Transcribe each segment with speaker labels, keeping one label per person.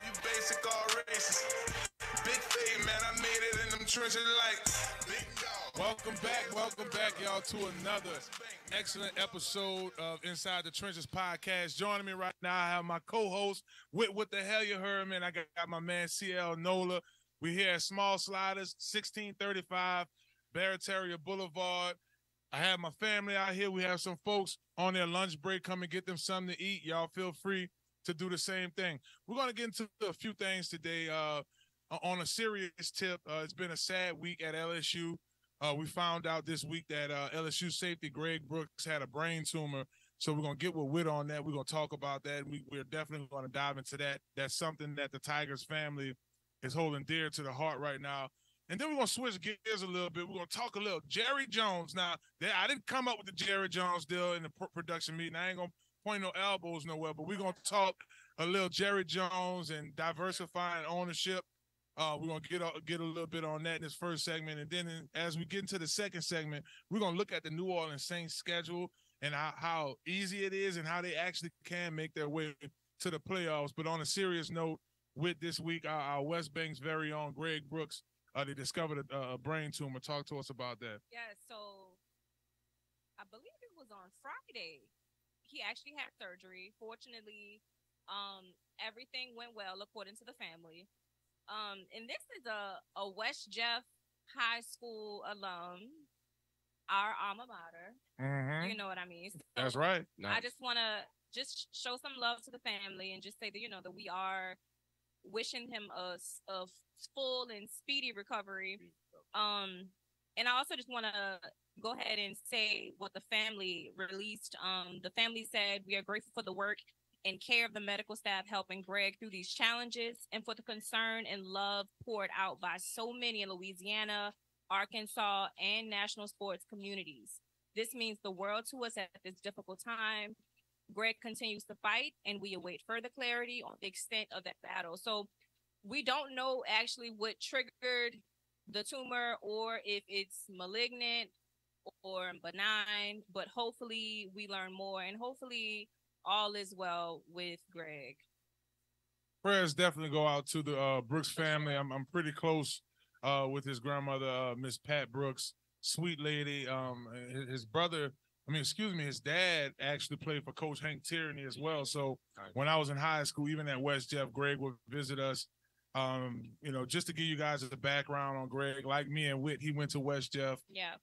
Speaker 1: You basic all races. Big fame, man, I made it in them trenches like big dog.
Speaker 2: Welcome back, y'all, to another excellent episode of Inside the Trenches podcast. Joining me right now, I have my co-host, What the hell you heard, man? I got my man CL Nola. We here at Small Sliders, 1635 Barataria Boulevard. I have my family out here. We have some folks on their lunch break. Come and get them something to eat. Y'all feel free to do the same thing. We're going to get into a few things today. On a serious tip, it's been a sad week at LSU. We found out this week that LSU safety Greg Brooks had a brain tumor. So we're going to get with Whit on that. We're going to talk about that. We're definitely going to dive into that. That's something that the Tigers family is holding dear to the heart right now. And then we're going to switch gears a little bit. We're going to talk a little Jerry Jones. Now, I didn't come up with the Jerry Jones deal in the production meeting. I ain't going to point no elbows nowhere, but we're going to talk a little Jerry Jones and diversifying ownership. We're going to get a little bit on that in this first segment. And then as we get into the second segment, we're going to look at the New Orleans Saints schedule and how easy it is and how they actually can make their way to the playoffs. But on a serious note, with this week, our West Bank's very own Greg Brooks, they discovered a brain tumor. Talk to us about that.
Speaker 3: Yeah, so I believe it was on Friday. He actually had surgery. Fortunately, everything went well according to the family. And this is a West Jeff High School alum, our alma mater.
Speaker 2: Mm-hmm.
Speaker 3: You know what I mean? So
Speaker 2: that's right.
Speaker 3: Nice. I just want to just show some love to the family and just say that, that we are wishing him a full and speedy recovery. And I also just want to go ahead and say what the family released. The family said, "We are grateful for the work and care of the medical staff helping Greg through these challenges and for the concern and love poured out by so many in Louisiana, Arkansas, and national sports communities. This means the world to us at this difficult time. Greg continues to fight, and we await further clarity on the extent of that battle." So we don't know actually what triggered the tumor or if it's malignant or benign, but hopefully we learn more and hopefully all is well with Greg.
Speaker 2: Prayers definitely go out to the Brooks family. I'm pretty close with his grandmother, Miss Pat Brooks, sweet lady. His brother, his dad actually played for Coach Hank Tierney as well. So when I was in high school, even at West Jeff, Greg would visit us. Just to give you guys a background on Greg, like me and Whit, he went to West Jeff.
Speaker 3: Yeah.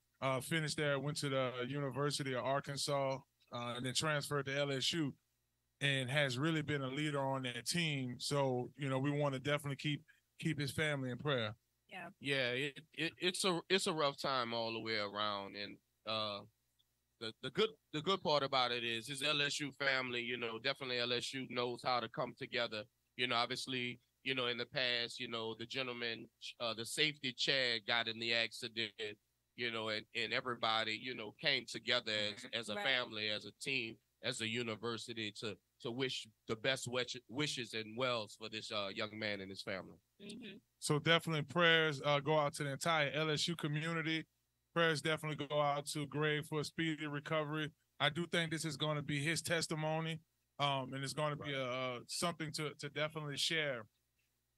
Speaker 2: Finished there, went to the University of Arkansas, and then transferred to LSU, and has really been a leader on that team. So, we want to definitely keep his family in prayer.
Speaker 3: Yeah.
Speaker 4: Yeah, it's a rough time all the way around, and the good part about it is his LSU family. Definitely LSU knows how to come together. Obviously, in the past, the gentleman, the safety Chad got in the accident. And everybody, came together as a family, as a team, as a university to wish the best wishes and wells for this young man and his family.
Speaker 3: Mm-hmm.
Speaker 2: So definitely prayers go out to the entire LSU community. Prayers definitely go out to Greg for a speedy recovery. I do think this is going to be his testimony, and it's going to be something to definitely share.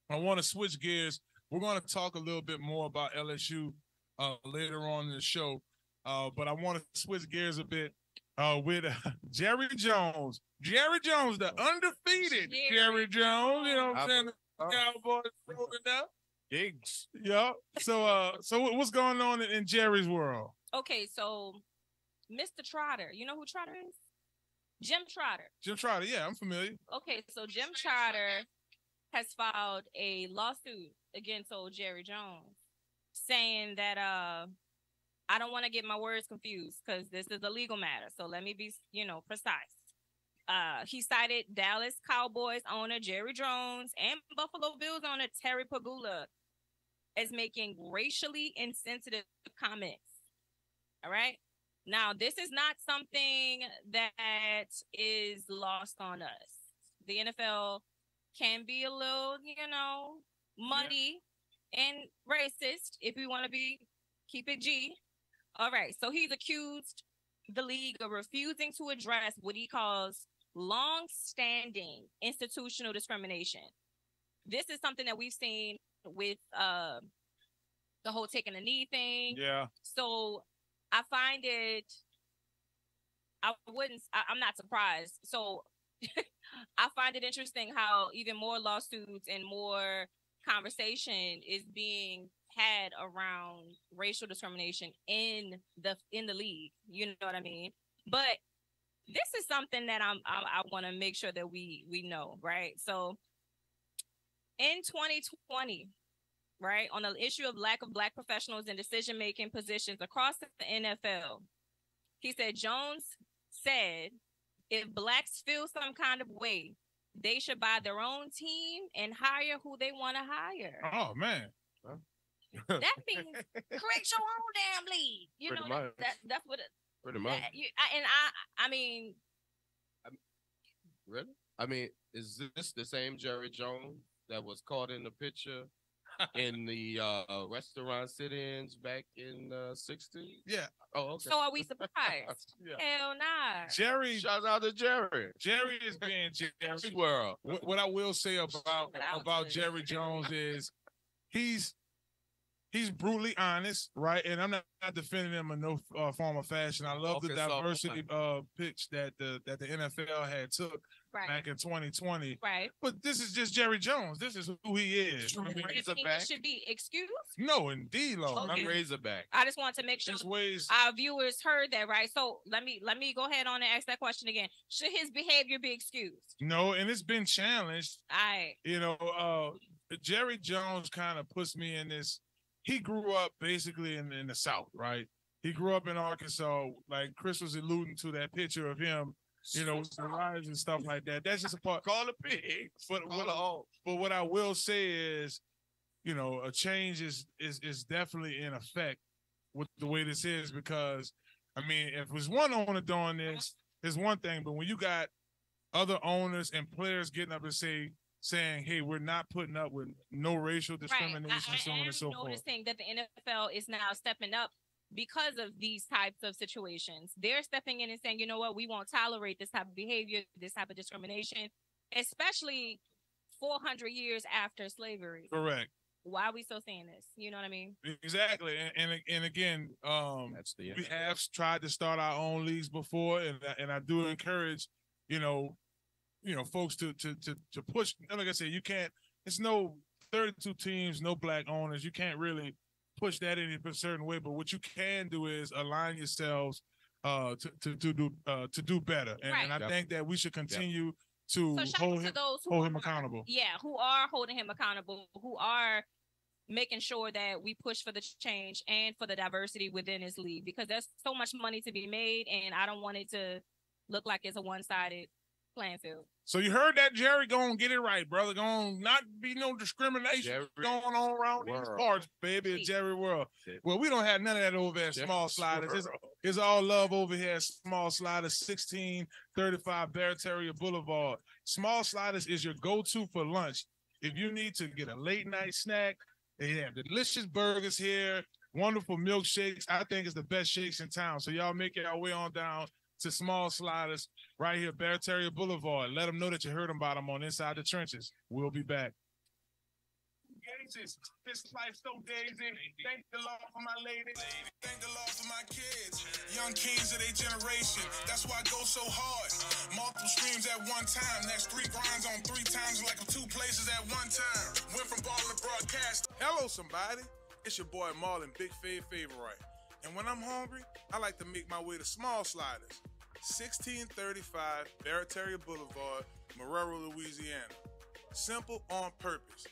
Speaker 2: I want to switch gears. We're going to talk a little bit more about LSU later on in the show, but I want to switch gears a bit with Jerry Jones. Jerry Jones, the undefeated Jerry Jones. You know what I'm saying? The Cowboys rolling up.
Speaker 4: Diggs.
Speaker 2: Yeah. So what's going on in Jerry's world?
Speaker 3: Okay, so Mr. Trotter, you know who Trotter is? Jim Trotter.
Speaker 2: Jim Trotter, yeah, I'm familiar.
Speaker 3: Okay, so Jim Trotter has filed a lawsuit against old Jerry Jones, saying that I don't want to get my words confused because this is a legal matter. So let me be, precise. He cited Dallas Cowboys owner Jerry Jones and Buffalo Bills owner Terry Pagula as making racially insensitive comments. All right. Now, this is not something that is lost on us. The NFL can be a little, muddy and racist if we want to keep it G. All right. So he's accused the league of refusing to address what he calls long-standing institutional discrimination. This is something that we've seen with the whole taking a knee thing.
Speaker 2: Yeah.
Speaker 3: So I find it, I'm not surprised. So I find it interesting how even more lawsuits and more conversation is being had around racial discrimination in the league. You know what I mean? But this is something that I want to make sure that we know, right? So in 2020, right, on the issue of lack of Black professionals in decision-making positions across the NFL, he said, Jones said, if Blacks feel some kind of way, they should buy their own team and hire who they want to hire.
Speaker 2: Oh, man.
Speaker 3: That means create your own damn league. You
Speaker 4: Pretty
Speaker 3: know,
Speaker 4: much.
Speaker 3: that's what it,
Speaker 4: Pretty much.
Speaker 3: I mean,
Speaker 4: Really? I mean, is this the same Jerry Jones that was caught in the picture in the restaurant sit-ins back in the 60s?
Speaker 2: Yeah.
Speaker 4: Oh, okay.
Speaker 3: so are we surprised?
Speaker 2: Yeah.
Speaker 3: Hell nah.
Speaker 2: Jerry
Speaker 4: Shout out to Jerry.
Speaker 2: Jerry is being Jerry.
Speaker 4: World.
Speaker 2: What I will say about Jerry Jones is he's brutally honest, right? And I'm not defending him in no form or fashion. I love the diversity pitch that the NFL had took back in 2020.
Speaker 3: Right.
Speaker 2: But this is just Jerry Jones. This is who he is.
Speaker 3: I mean, it should be excused.
Speaker 2: No, indeed, Lord.
Speaker 3: Okay.
Speaker 4: I'm Razorback.
Speaker 3: I just want to make sure
Speaker 2: ways.
Speaker 3: our viewers heard that, right? So let me go ahead on and ask that question again. Should his behavior be excused?
Speaker 2: No, and it's been challenged.
Speaker 3: I
Speaker 2: You know, Jerry Jones kind of puts me in this. He grew up basically in the South, right? He grew up in Arkansas. Like Chris was alluding to that picture of him, you know, with the rise and stuff like that. That's just a part.
Speaker 4: Call a pig.
Speaker 2: But what I will say is, you know, a change is definitely in effect with the way this is, because, I mean, if it was one owner doing this, it's one thing. But when you got other owners and players getting up and saying, hey, we're not putting up with no racial discrimination,
Speaker 3: right.
Speaker 2: so on and so forth.
Speaker 3: I'm noticing that the NFL is now stepping up because of these types of situations. They're stepping in and saying, you know what, we won't tolerate this type of behavior, this type of discrimination, especially 400 years after slavery.
Speaker 2: Correct.
Speaker 3: Why are we still saying this? You know what I mean?
Speaker 2: Exactly. And again,
Speaker 4: That's the
Speaker 2: we have tried to start our own leagues before, and I do encourage, you know, folks to push. Like I said, you can't. It's no 32 teams, no Black owners. You can't really push that in a certain way. But what you can do is align yourselves to do better. And I think that we should continue to hold him accountable.
Speaker 3: Yeah, who are holding him accountable, who are making sure that we push for the change and for the diversity within his league, because there's so much money to be made, and I don't want it to look like it's a one-sided playing field.
Speaker 2: So you heard that, Jerry? Go on, get it right, brother. Go on, not be no discrimination going on around these parts, baby. It's Jerry World. Well, we don't have none of that over at Small Sliders. It's all love over here at Small Sliders, 1635 Barataria Boulevard. Small Sliders is your go-to for lunch. If you need to get a late-night snack, they have delicious burgers here, wonderful milkshakes. I think it's the best shakes in town. So y'all make your way on down to Small Sliders right here, Barataria Boulevard. Let them know that you heard about them on Inside the Trenches. We'll be back. This life so daisy. Thank the Lord for my lady.
Speaker 1: Thank the Lord for my kids. Young kings of their generation. That's why I go so hard. Multiple streams at one time. That's 3 grinds on 3 times like 2 places at one time. Went from ball to broadcast.
Speaker 2: Hello, somebody. It's your boy Marlon, BigFavEnt. And when I'm hungry, I like to make my way to Small Sliders, 1635 Barataria Boulevard, Marrero, Louisiana. Simple on purpose.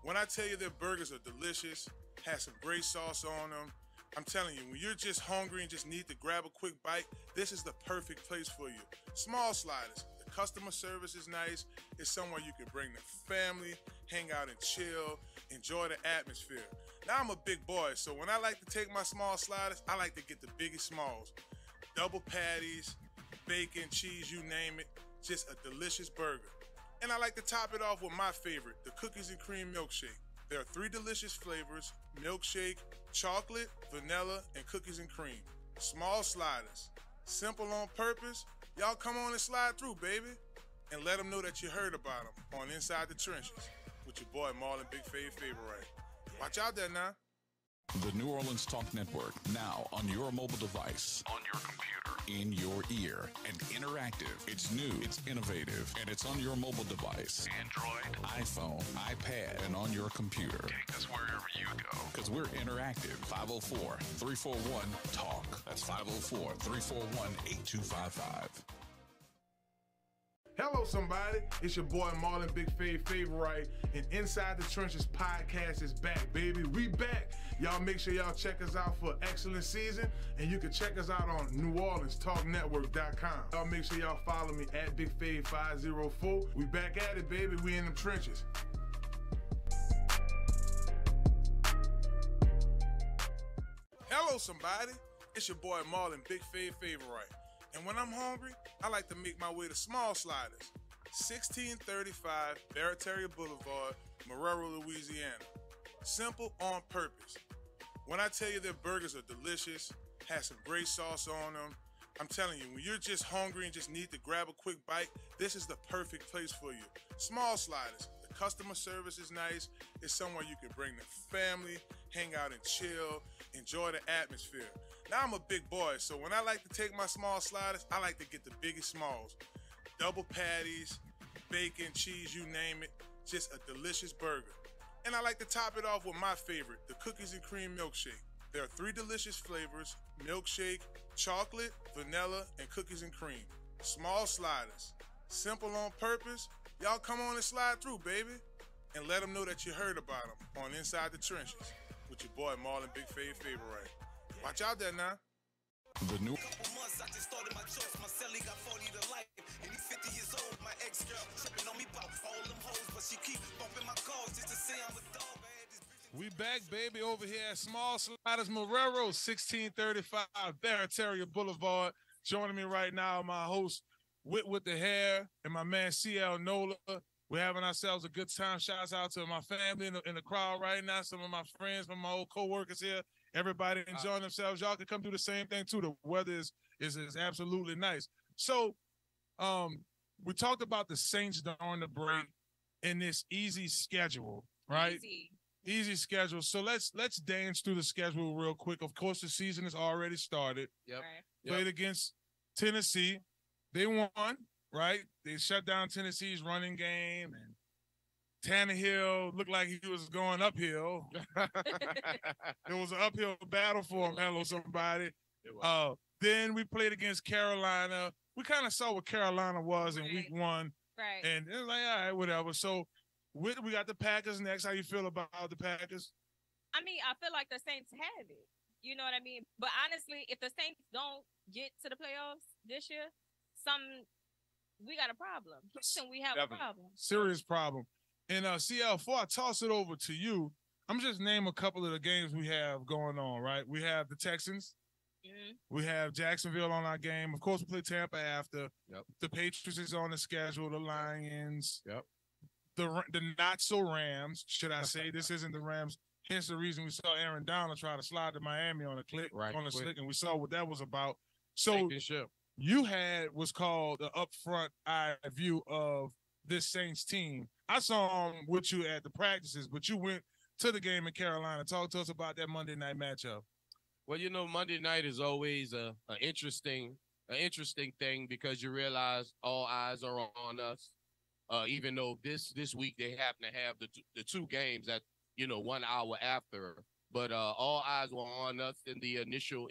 Speaker 2: When I tell you their burgers are delicious, have some great sauce on them, I'm telling you, when you're just hungry and just need to grab a quick bite, this is the perfect place for you. Small Sliders. The customer service is nice. It's somewhere you can bring the family, hang out and chill, enjoy the atmosphere. Now I'm a big boy, so when I like to take my Small Sliders, I like to get the biggest smalls. Double patties, bacon, cheese, you name it. Just a delicious burger. And I like to top it off with my favorite, the cookies and cream milkshake. There are 3 delicious flavors: milkshake, chocolate, vanilla, and cookies and cream. Small Sliders. Simple on purpose,
Speaker 1: Y'all come on and slide through, baby. And let them know that you heard about them on Inside the Trenches with your boy Marlon BigFavEnt. Watch out there now.
Speaker 5: The New Orleans Talk Network, now on your mobile device, on your computer, in your ear, and interactive. It's new, it's innovative, and it's on your mobile device. Android, iPhone, iPad, and on your computer. Take us wherever you go. Because we're interactive. 504-341-TALK. That's 504-341-8255.
Speaker 1: Hello, somebody. It's your boy Marlon BigFavEnt, and Inside the Trenches podcast is back, baby. We back. Y'all make sure y'all check us out for excellent season, and you can check us out on NewOrleansTalkNetwork.com. Y'all make sure y'all follow me at BigFave504. We back at it, baby. We in them trenches. Hello, somebody. It's your boy Marlon BigFavEnt. And when I'm hungry, I like to make my way to Small Sliders, 1635 Barataria Boulevard, Marrero, Louisiana. Simple on purpose. When I tell you their burgers are delicious, have some great sauce on them, I'm telling you, when you're just hungry and just need to grab a quick bite, this is the perfect place for you. Small Sliders. The customer service is nice. It's somewhere you can bring the family, hang out and chill, enjoy the atmosphere. Now I'm a big boy, so when I like to take my small sliders, I like to get the biggest smalls. Double patties, bacon, cheese, you name it. Just a delicious burger. And I like to top it off with my favorite, the cookies and cream milkshake. There are 3 delicious flavors: milkshake, chocolate, vanilla, and cookies and cream. Small Sliders. Simple on purpose. Y'all come on and slide through, baby. And let them know that you heard about them on Inside the Trenches with your boy Marlon BigFavEnt. Watch out there now.
Speaker 5: The new
Speaker 6: Couple months, I just started my choice. My celly got 40 to life, and he's 50 years old. My ex-girl tripping on me about all them hoes, but she keep bumping my calls just to say I'm a dog.
Speaker 2: We back, baby, over here at Small Sliders, Marrero, 1635 Barataria Boulevard. Joining me right now, my host, Whit with the hair, and my man, CL Nola. We're having ourselves a good time. Shouts out to my family in the crowd right now, some of my friends, some of my old co-workers here. Everybody enjoying themselves. Y'all can come do the same thing too. The weather is absolutely nice. So, we talked about the Saints during the break in this easy schedule, right? Easy schedule. So let's dance through the schedule real quick. Of course, the season has already started.
Speaker 4: Yep.
Speaker 3: Right.
Speaker 2: Played against Tennessee. They won, right? They shut down Tennessee's running game, and Tannehill looked like he was going uphill. It was an uphill battle for him. Hello, somebody. Then we played against Carolina. We kind of saw what Carolina was in week 1.
Speaker 3: Right.
Speaker 2: And it was like, all right, whatever. So we got the Packers next. How you feel about the Packers?
Speaker 3: I mean, I feel like the Saints have it. You know what I mean? But honestly, if the Saints don't get to the playoffs this year, we got a problem. We have a problem.
Speaker 2: Serious problem. And CL, before I toss it over to you, I'm just name a couple of the games we have going on, right? We have the Texans.
Speaker 3: Mm-hmm.
Speaker 2: We have Jacksonville on our game. Of course, we play Tampa after.
Speaker 4: Yep.
Speaker 2: The Patriots is on the schedule. The Lions.
Speaker 4: Yep.
Speaker 2: The not-so-Rams, should I say. This isn't the Rams. Hence the reason we saw Aaron Donald try to slide to Miami on a slick, and we saw what that was about. So you had what's called the upfront eye view of this Saints team. I saw them with you at the practices, but you went to the game in Carolina. Talk to us about that Monday night matchup.
Speaker 4: Well, you know, Monday night is always an interesting thing because you realize all eyes are on us. Even though this week they happen to have the 2 games at 1 hour after, but all eyes were on us in the initial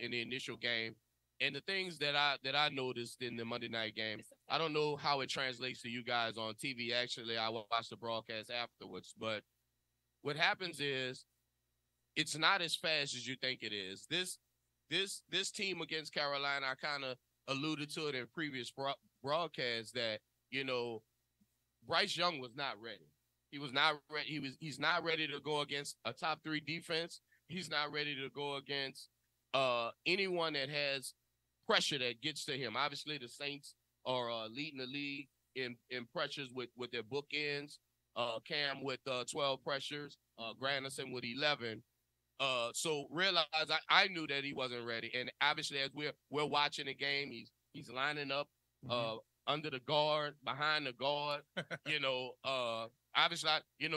Speaker 4: game. And the things that I noticed in the Monday night game, I don't know how it translates to you guys on TV. Actually, I watched the broadcast afterwards. But what happens is it's not as fast as you think it is. This team against Carolina, I kind of alluded to it in previous broadcasts that, Bryce Young was not ready. He was not ready. He's not ready to go against a top 3 defense. He's not ready to go against anyone that has pressure that gets to him. Obviously, the Saints are leading the league in pressures with their bookends. Cam with 12 pressures, Granderson with 11. So realize I knew that he wasn't ready, and obviously as we're watching the game, he's lining up under the guard, behind the guard, obviously,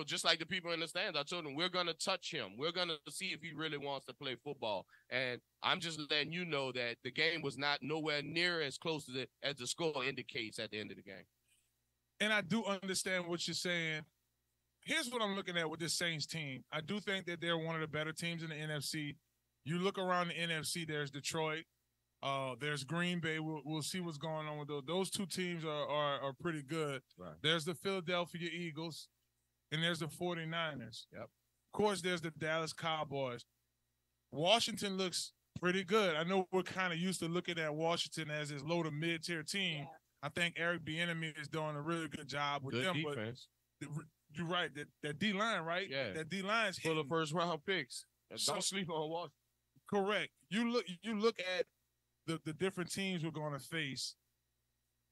Speaker 4: just like the people in the stands, I told them, we're going to touch him. We're going to see if he really wants to play football. And I'm just letting you know that the game was not nowhere near as close as the score indicates at the end of the game.
Speaker 2: And I do understand what you're saying. Here's what I'm looking at with this Saints team. I do think that they're one of the better teams in the NFC. You look around the NFC, there's Detroit. There's Green Bay. We'll see what's going on with those. Those two teams are pretty good.
Speaker 4: Right.
Speaker 2: There's the Philadelphia Eagles, and there's the 49ers.
Speaker 4: Yep.
Speaker 2: Of course, there's the Dallas Cowboys. Washington looks pretty good. I know we're kind of used to looking at Washington as this low to mid-tier team.
Speaker 3: Yeah.
Speaker 2: I think Eric Bieniemy is doing a really good job with
Speaker 4: Good
Speaker 2: them.
Speaker 4: defense.
Speaker 2: But you're right. That D-line, right?
Speaker 4: Yeah.
Speaker 2: That D-line is
Speaker 4: Full of first-round picks.
Speaker 2: So-
Speaker 4: Don't sleep on Washington.
Speaker 2: correct. You look at the different teams we're going to face.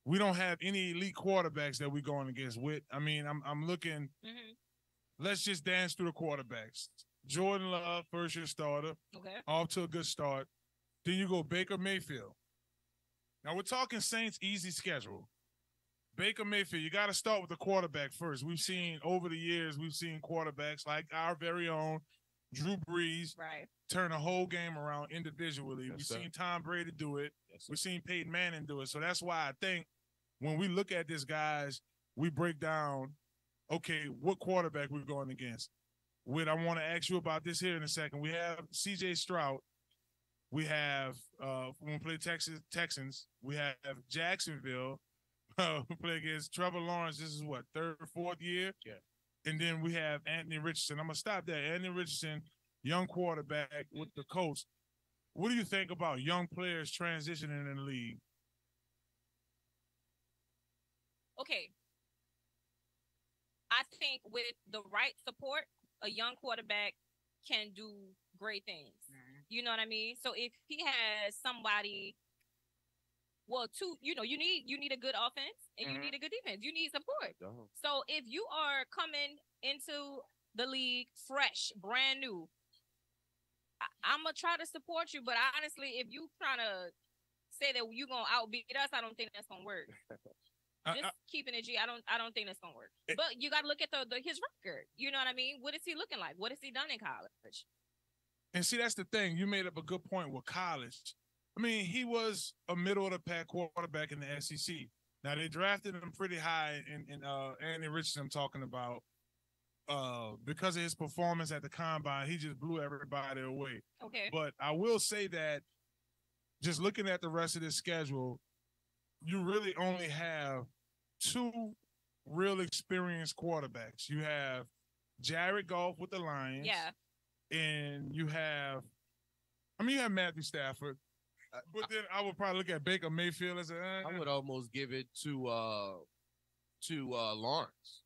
Speaker 2: We don't have any elite quarterbacks that we're going against with. I mean, I'm looking.
Speaker 3: Mm-hmm.
Speaker 2: Let's just dance through the quarterbacks. Jordan Love, first-year starter,
Speaker 3: Okay.
Speaker 2: off to a good start. Then you go Baker Mayfield. Now we're talking Saints easy schedule. Baker Mayfield, you got to start with the quarterback first. We've seen over the years, quarterbacks like our very own Drew Brees
Speaker 3: Right.
Speaker 2: turn a whole game around individually.
Speaker 4: Yes,
Speaker 2: We've
Speaker 4: sir.
Speaker 2: seen Tom Brady do it.
Speaker 4: Yes, sir.
Speaker 2: We've seen Peyton Manning do it. So that's why I think when we look at this, guys, we break down, okay, what quarterback we're going against. Whit, I want to ask you about this here in a second. We have C.J. Stroud. We have, when we play Texans, we have Jacksonville, who play against Trevor Lawrence. This is what, third or fourth year?
Speaker 4: Yeah.
Speaker 2: And then we have Anthony Richardson. I'm going to stop there. Anthony Richardson, young quarterback with the coach. What do you think about young players transitioning in the league?
Speaker 3: Okay. I think with the right support, a young quarterback can do great things. You know what I mean? So if he has somebody, you need a good offense and you need a good defense. You need support. So if you are coming into the league fresh, brand new, I'm going to try to support you. But honestly, if you trying to say that you're going to outbeat us, I don't think that's going to work. Just keeping it G, I don't think that's going to work. But you got to look at his record. You know what I mean? What is he looking like? What has he done in college?
Speaker 2: And see, that's the thing. You made up a good point with college. I mean, he was a middle-of-the-pack quarterback in the SEC. Now, they drafted him pretty high in Anthony Richardson I'm talking about. Because of his performance at the Combine, he just blew everybody away.
Speaker 3: Okay.
Speaker 2: But I will say that just looking at the rest of this schedule, you really only have two real experienced quarterbacks. You have Jared Goff with the Lions.
Speaker 3: Yeah.
Speaker 2: And you have Matthew Stafford. But then I would probably look at Baker Mayfield as
Speaker 4: I would almost give it to Lawrence.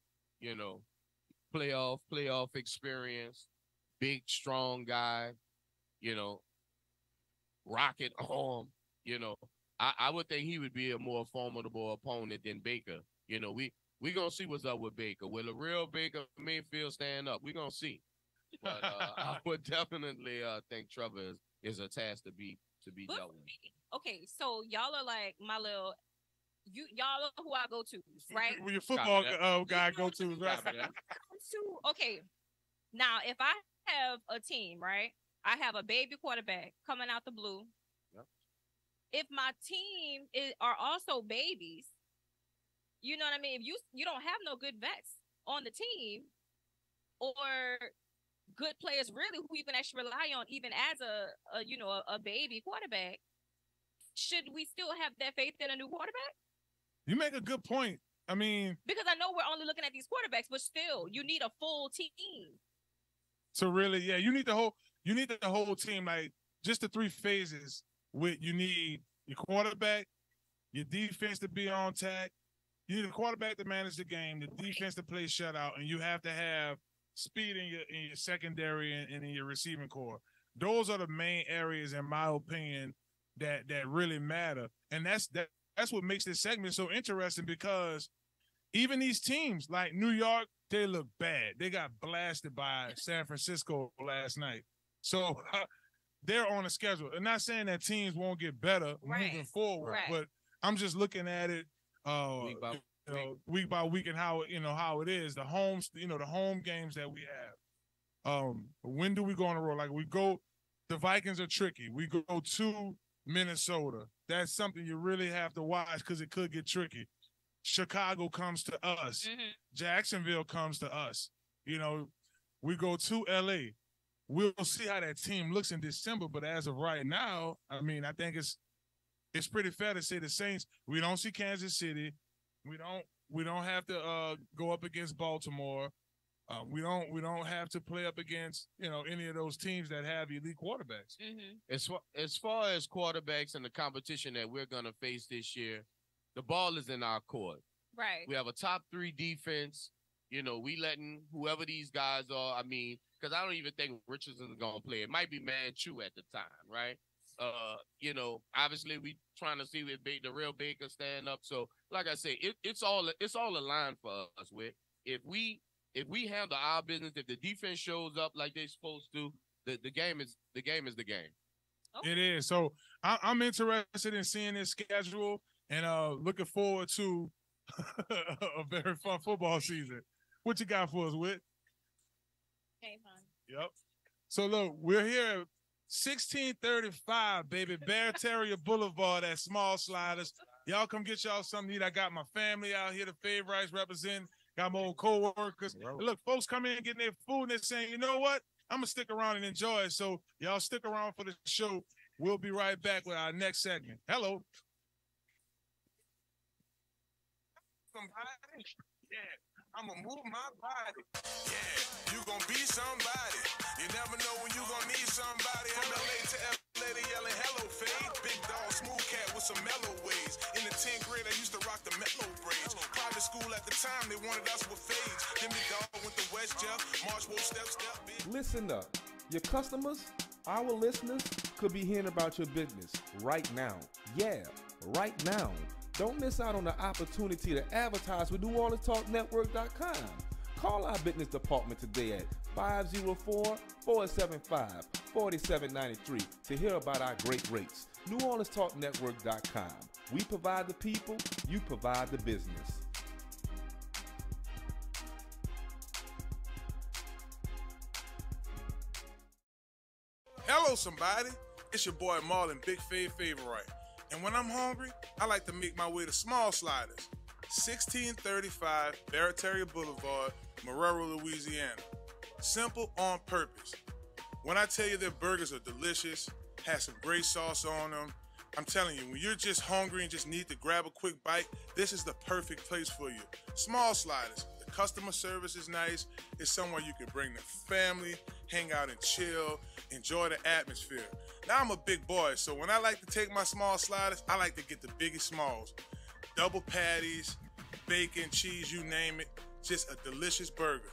Speaker 4: Playoff experience, big strong guy. Rocket arm. I would think he would be a more formidable opponent than Baker. We gonna see what's up with Baker. Will a real Baker Mayfield stand up? We gonna see. But I would definitely think Trevor is a task to be dealt with.
Speaker 3: Okay, so y'all are like my little, y'all are who I go to, right?
Speaker 2: Your football guy go to, right?
Speaker 3: Okay, now if I have a team, right? I have a baby quarterback coming out the blue.
Speaker 4: Yep.
Speaker 3: If my team are also babies, you know what I mean? If you don't have no good vets on the team, or good players really who you can actually rely on, even as a baby quarterback, should we still have that faith in a new quarterback?
Speaker 2: You make a good point. I mean,
Speaker 3: because I know we're only looking at these quarterbacks, but still, you need a full team.
Speaker 2: So really, yeah, you need the whole team, like just the three phases. You need your quarterback, your defense to be on tack. You need a quarterback to manage the game, the defense to play shutout, and you have to have speed in your secondary and in your receiving core. Those are the main areas, in my opinion, that really matter. And that's what makes this segment so interesting, because even these teams like New York, they look bad. They got blasted by San Francisco last night. So they're on a schedule. I'm not saying that teams won't get better moving forward, but I'm just looking at it week by week and how it is. The homes, the home games that we have. When do we go on a road? Like the Vikings are tricky. We go to Minnesota. That's something you really have to watch because it could get tricky. Chicago comes to us.
Speaker 3: Mm-hmm.
Speaker 2: Jacksonville comes to us. We go to LA. We'll see how that team looks in December, but as of right now, I mean, I think it's pretty fair to say the Saints. We don't see Kansas City. We don't have to go up against Baltimore. We don't have to play up against any of those teams that have elite quarterbacks.
Speaker 3: Mm-hmm.
Speaker 4: As far as quarterbacks and the competition that we're gonna face this year, the ball is in our court.
Speaker 3: Right.
Speaker 4: We have a top 3 defense. We letting whoever these guys are. I mean, because I don't even think Richardson's gonna play. It might be Manchu at the time, right? Obviously we trying to see if the real Baker stand up. So, like I say, it's all aligned for us. If we handle our business, if the defense shows up like they're supposed to, the game is the game.
Speaker 3: Okay.
Speaker 2: It is. So I'm interested in seeing this schedule and looking forward to a very fun football season. What you got for us, Whit?
Speaker 3: Okay, fine.
Speaker 2: Yep. So look, we're here at 1635, baby. Bear Terrier Boulevard at Small Sliders. Y'all come get y'all something to eat. I got my family out here, the favorites representing. Got my old co-workers. Look, folks come in getting their food and they're saying, you know what? I'm going to stick around and enjoy it. So y'all stick around for the show. We'll be right back with our next segment. Hello. Yeah, I'm going to move my body.
Speaker 1: Yeah, you gonna be somebody. You never know when you gonna need somebody. MLA to LA, they yelling hello, fade. Big dog, smooth cat with some mellow ways. In the 10th grade, I used to rock the mellow braids. Private school at the time, they wanted us with fades. Then the dog went to West Jeff, March Wolf, step.
Speaker 7: Listen up. Your customers, our listeners, could be hearing about your business right now. Yeah, right now. Don't miss out on the opportunity to advertise with NewOrleansTalkNetwork.com. Call our business department today at 504-475-4793 to hear about our great rates. NewOrleansTalkNetwork.com. We provide the people, you provide the business.
Speaker 1: Hello, somebody. It's your boy Marlon, BigFavEnt. And when I'm hungry, I like to make my way to Small Sliders, 1635 Barataria Boulevard, Marrero, Louisiana. Simple on purpose. When I tell you their burgers are delicious, have some great sauce on them, I'm telling you, when you're just hungry and just need to grab a quick bite, this is the perfect place for you. Small Sliders. The customer service is nice. It's somewhere you can bring the family, hang out and chill, enjoy the atmosphere. Now I'm a big boy, so when I like to take my Small Sliders, I like to get the biggest smalls. Double patties, bacon, cheese, you name it. Just a delicious burger.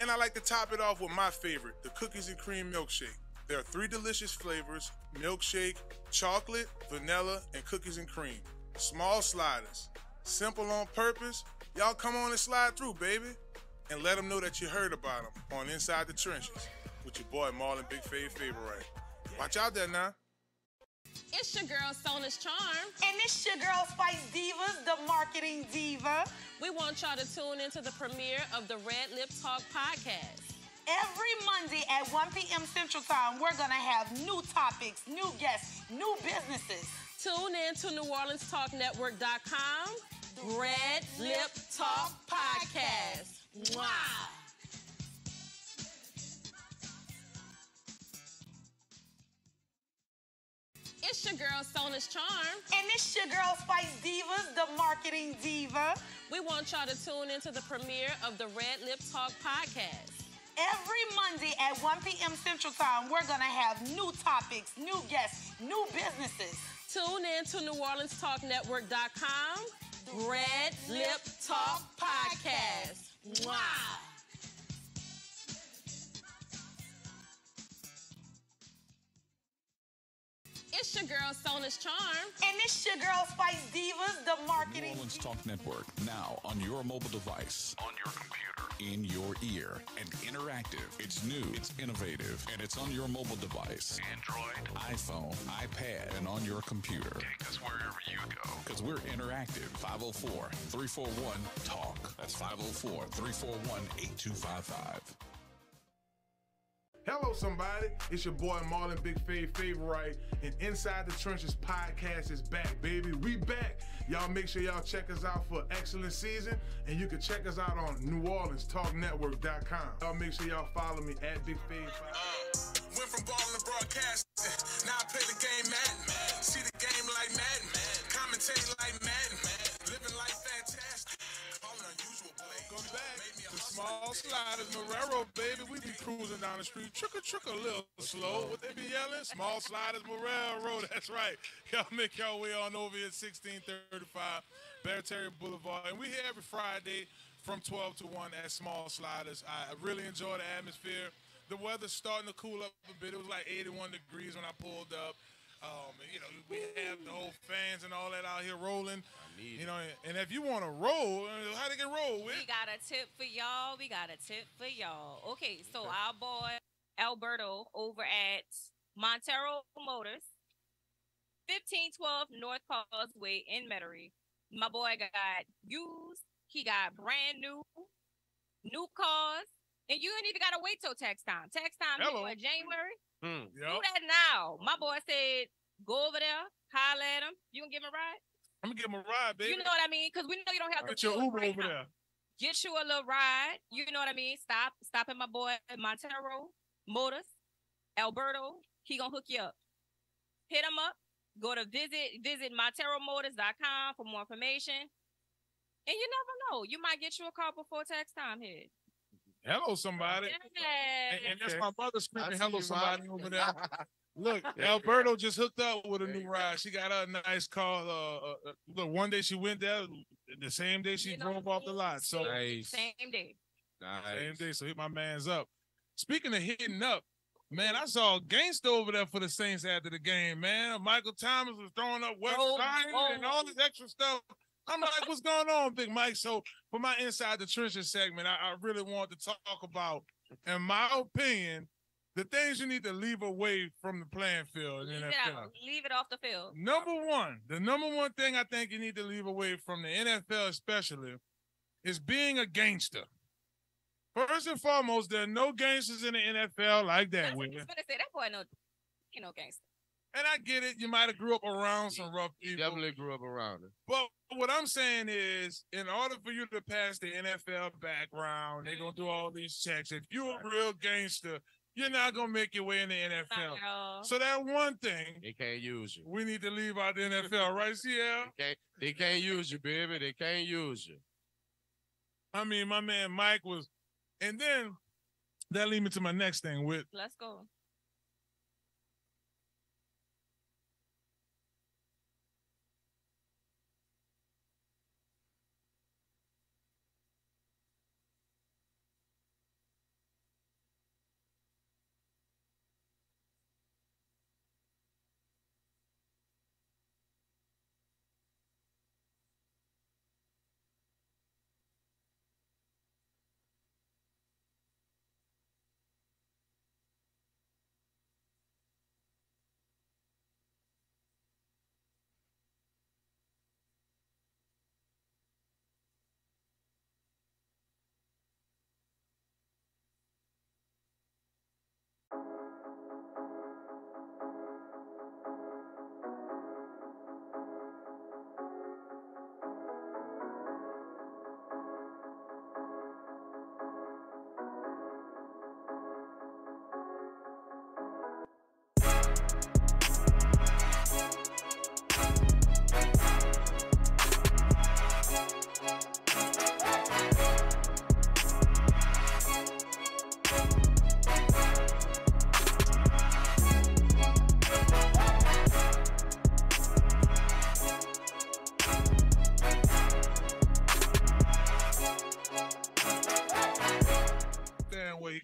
Speaker 1: And I like to top it off with my favorite, the cookies and cream milkshake. There are 3 delicious flavors: milkshake, chocolate, vanilla, and cookies and cream. Small Sliders. Simple on purpose. Y'all come on and slide through, baby. And let them know that you heard about them on Inside the Trenches with your boy Marlon, BigFavEnt. Watch out there now.
Speaker 8: It's your girl, Sona's Charm.
Speaker 9: And it's your girl, Spice Divas, the marketing diva.
Speaker 8: We want y'all to tune into the premiere of the Red Lip Talk podcast.
Speaker 9: Every Monday at 1 p.m. Central Time, we're going to have new topics, new guests, new businesses.
Speaker 8: Tune in to NewOrleansTalkNetwork.com. Red Lip Talk podcast. Wow. It's your girl, Sona's Charm.
Speaker 9: And it's your girl, Spice Divas, the marketing diva.
Speaker 8: We want y'all to tune into the premiere of the Red Lip Talk podcast.
Speaker 9: Every Monday at 1 p.m. Central Time, we're going to have new topics, new guests, new businesses.
Speaker 8: Tune in to NewOrleansTalkNetwork.com. Red Lip Talk podcast. Wow. It's your girl, Sona's Charm.
Speaker 9: And it's your girl, Spice Divas, the marketing
Speaker 5: New Orleans Talk Network, now on your mobile device, on your computer, in your ear, and interactive. It's new, it's innovative, and it's on your mobile device. Android, iPhone, iPad, and on your computer. Take us wherever you go. Because we're interactive. 504-341-TALK. That's 504-341-8255.
Speaker 2: Hello, somebody. It's your boy Marlon, BigFavEnt, and Inside the Trenches podcast is back, baby. We back. Y'all make sure y'all check us out for excellent season, and you can check us out on NewOrleansTalkNetwork.com. Y'all make sure y'all follow me at BigFavEnt.
Speaker 1: Went from balling to broadcasting. Now I play the game Madden. See the game like Madden. Commentate like Madden. Living life fantastic. All unusual play.
Speaker 2: Come back. The small sliders, Marrero, baby. We be cruising down the street. Trick a little slow. What they be yelling? Small sliders, Marrero. That's right. Y'all make y'all way on over here at 1635 Barataria Boulevard. And we here every Friday from 12 to 1 at Small Sliders. I really enjoy the atmosphere. The weather's starting to cool up a bit. It was like 81 degrees when I pulled up. You know, we have the whole fans and all that out here rolling. You know, and if you want to roll, how they can roll with?
Speaker 3: We got a tip for y'all. Okay, so our boy Alberto over at Marrero Motors, 1512 North Causeway in Metairie. My boy got used. He got brand new cars. And you ain't even got to wait till tax time. Tax time is what, January?
Speaker 2: Yep.
Speaker 3: Do that now. My boy said, go over there, holler at him. You gonna give him a ride?
Speaker 2: I'm going to give him a ride, baby.
Speaker 3: You know what I mean? Because we know you don't have to
Speaker 2: Get your Uber over there.
Speaker 3: Get you a little ride. You know what I mean? Stop at my boy Marrero Motors, Alberto. He gonna hook you up. Hit him up. Go to visit MarreroMotors.com for more information. And you never know. You might get you a car before tax time hit.
Speaker 2: Hello, somebody.
Speaker 3: Yeah.
Speaker 2: And that's my mother screaming, hello, somebody over there. Look, Alberto just hooked up with a new ride. She got a nice car. Look, one day she went there, the same day she drove off the lot. So
Speaker 4: Nice.
Speaker 3: Same day.
Speaker 2: same day. So hit my man's up. Speaking of hitting up, man, I saw a gangster over there for the Saints after the game, man. Michael Thomas was throwing up West Side and all this extra stuff. I'm like, what's going on, Big Mike? So for my Inside the Trenches segment, I really want to talk about, in my opinion, the things you need to leave away from the playing field in the NFL.
Speaker 3: Leave it off the field.
Speaker 2: The number one thing I think you need to leave away from the NFL especially is being a gangster. First and foremost, there are no gangsters in the NFL like that.
Speaker 3: That's what I was gonna say. That boy ain't no gangster.
Speaker 2: And I get it. You might have grew up around some rough people.
Speaker 4: Definitely grew up around it.
Speaker 2: But what I'm saying is, in order for you to pass the NFL background, they're going to do all these checks. If you're a real gangster, you're not going to make your way in the NFL. So that one thing,
Speaker 4: They can't use you.
Speaker 2: we need to leave out the NFL, right, CL?
Speaker 4: They can't use you, baby. They can't use you.
Speaker 2: I mean, my man Mike was, and then that leads me to my next thing with,
Speaker 3: Let's go.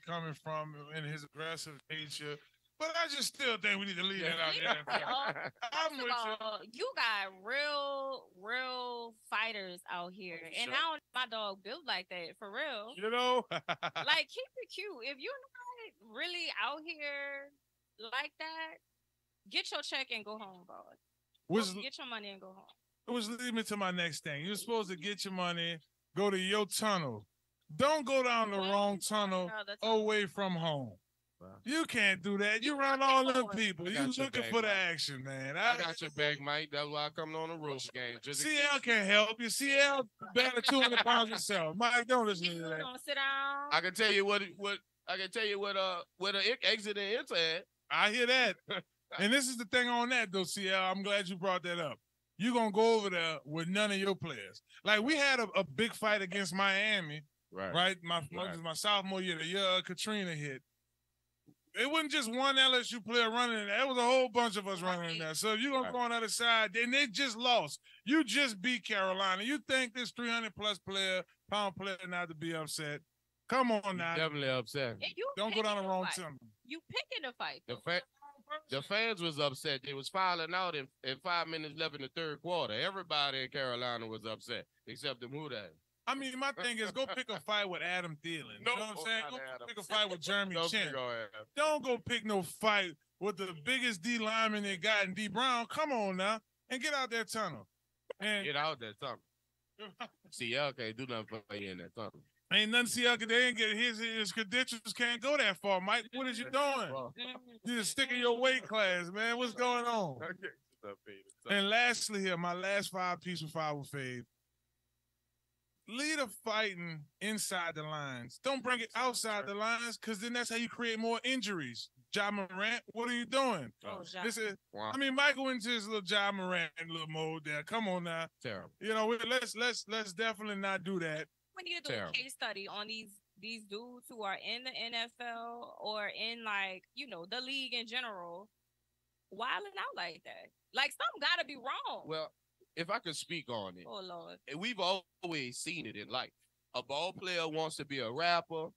Speaker 2: coming from and his aggressive nature. But I just still think we need to leave that out there. I'm with you.
Speaker 3: You got real fighters out here. And I don't my dog built like that, for real.
Speaker 2: You know?
Speaker 3: Like, keep it cute. If you're not really out here like that, get your check and go home, bro. Get your money and go home.
Speaker 2: Which leads me to my next thing. You're supposed to get your money, go to your tunnel. Don't go down the wrong tunnel away from home. Wow. You can't do that. You run all them people. You looking for the action, man.
Speaker 4: I got your back, Mike. That's why I come on the road game.
Speaker 2: CL can't help you. CL better 200 pounds yourself. Mike, don't listen to that.
Speaker 3: Don't sit down.
Speaker 4: I can tell you what the exit and enter at.
Speaker 2: I hear that. And this is the thing on that, though, CL. I'm glad you brought that up. You're going to go over there with none of your players. Like, we had a big fight against Miami, right? My sophomore year, the year Katrina hit. It wasn't just one LSU player running in there. It was a whole bunch of us running in there. So if you're going to go on the other side, and they just lost. You just beat Carolina. You think this 300-plus pound player not to be upset. Come on now.
Speaker 4: Definitely upset.
Speaker 2: Don't go down the wrong tunnel.
Speaker 3: You picking a fight.
Speaker 4: The fans was upset. They was filing out in 5 minutes left in the third quarter. Everybody in Carolina was upset, except the Muda.
Speaker 2: I mean, my thing is go pick a fight with Adam Thielen. You know what I'm saying? Go pick a fight with Jeremy Chin. Don't go pick no fight with the biggest D lineman they got in D Brown. Come on now. And get out that tunnel. And
Speaker 4: get out that tunnel. CL can't do nothing for you in that tunnel.
Speaker 2: Ain't nothing CL they ain't get his credentials can't go that far, Mike. What is you doing? You just sticking your weight class, man. What's going on? And lastly here, my last 5-piece with Fire with Fave. Lead a fighting inside the lines. Don't bring it outside the lines, because then that's how you create more injuries. Ja Morant, what are you doing? I mean, Michael went into his little Ja Morant little mode there. Come on now.
Speaker 4: Terrible.
Speaker 2: You know, let's definitely not do that.
Speaker 3: We need to do a case study on these dudes who are in the NFL or in, like, you know, the league in general, wilding out like that. Like, something got to be wrong.
Speaker 4: Well, if I could speak on it.
Speaker 3: Oh, Lord.
Speaker 4: We've always seen it in life. A ball player wants to be a rapper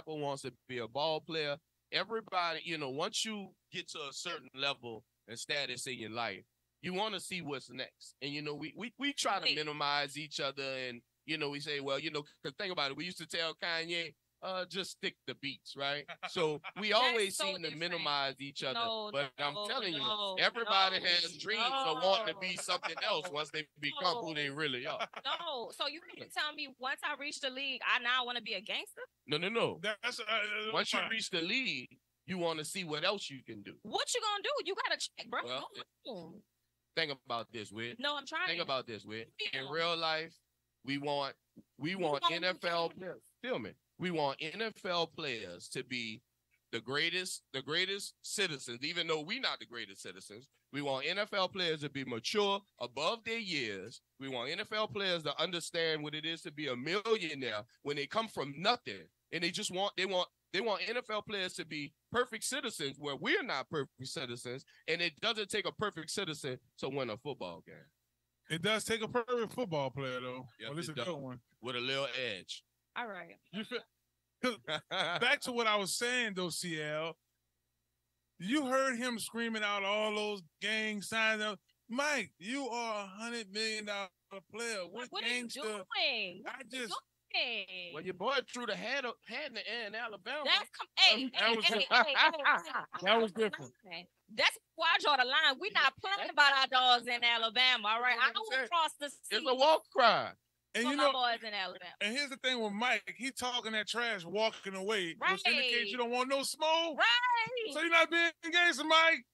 Speaker 4: wants to be a ball player. Everybody, you know, once you get to a certain level and status in your life, you want to see what's next. And, you know, we try to minimize each other, and, you know, we say, well, you know, because think about it. We used to tell Kanye, just stick the beats, right? So we always seem to minimize each other. But I'm telling you, everybody has dreams of wanting to be something else once they become who they really are.
Speaker 3: No. So you can tell me once I reach the league, I now want to be a gangster?
Speaker 4: No. Once you reach the league, you want to see what else you can do.
Speaker 3: What you gonna do? You gotta check, bro.
Speaker 4: Well, think about this, Whit.
Speaker 3: No, I'm trying.
Speaker 4: Think about this, Whit. In real life, we want NFL players. Feel me? We want NFL players to be the greatest citizens, even though we're not the greatest citizens. We want NFL players to be mature, above their years. We want NFL players to understand what it is to be a millionaire when they come from nothing, and they want NFL players to be perfect citizens where we're not perfect citizens, and it doesn't take a perfect citizen to win a football game.
Speaker 2: It does take a perfect football player, though. Yep, well, it's a good one.
Speaker 4: With a little edge.
Speaker 3: All right.
Speaker 2: You feel, back to what I was saying, though, CL. You heard him screaming out all those gang signs. Mike, you are $100 million player.
Speaker 3: What are you doing?
Speaker 4: Well, your boy threw the hat in the air in Alabama.
Speaker 2: That was different.
Speaker 3: That's why I draw the line. We're not playing about our dogs in Alabama, all right? I don't cross the sea.
Speaker 4: It's a walk cry.
Speaker 2: And
Speaker 3: you know, my boys in Alabama.
Speaker 2: And here's the thing with Mike, he talking that trash, walking away,
Speaker 3: right,
Speaker 2: which indicates you don't want no smoke.
Speaker 3: Right.
Speaker 2: So you're not being engaged, Mike.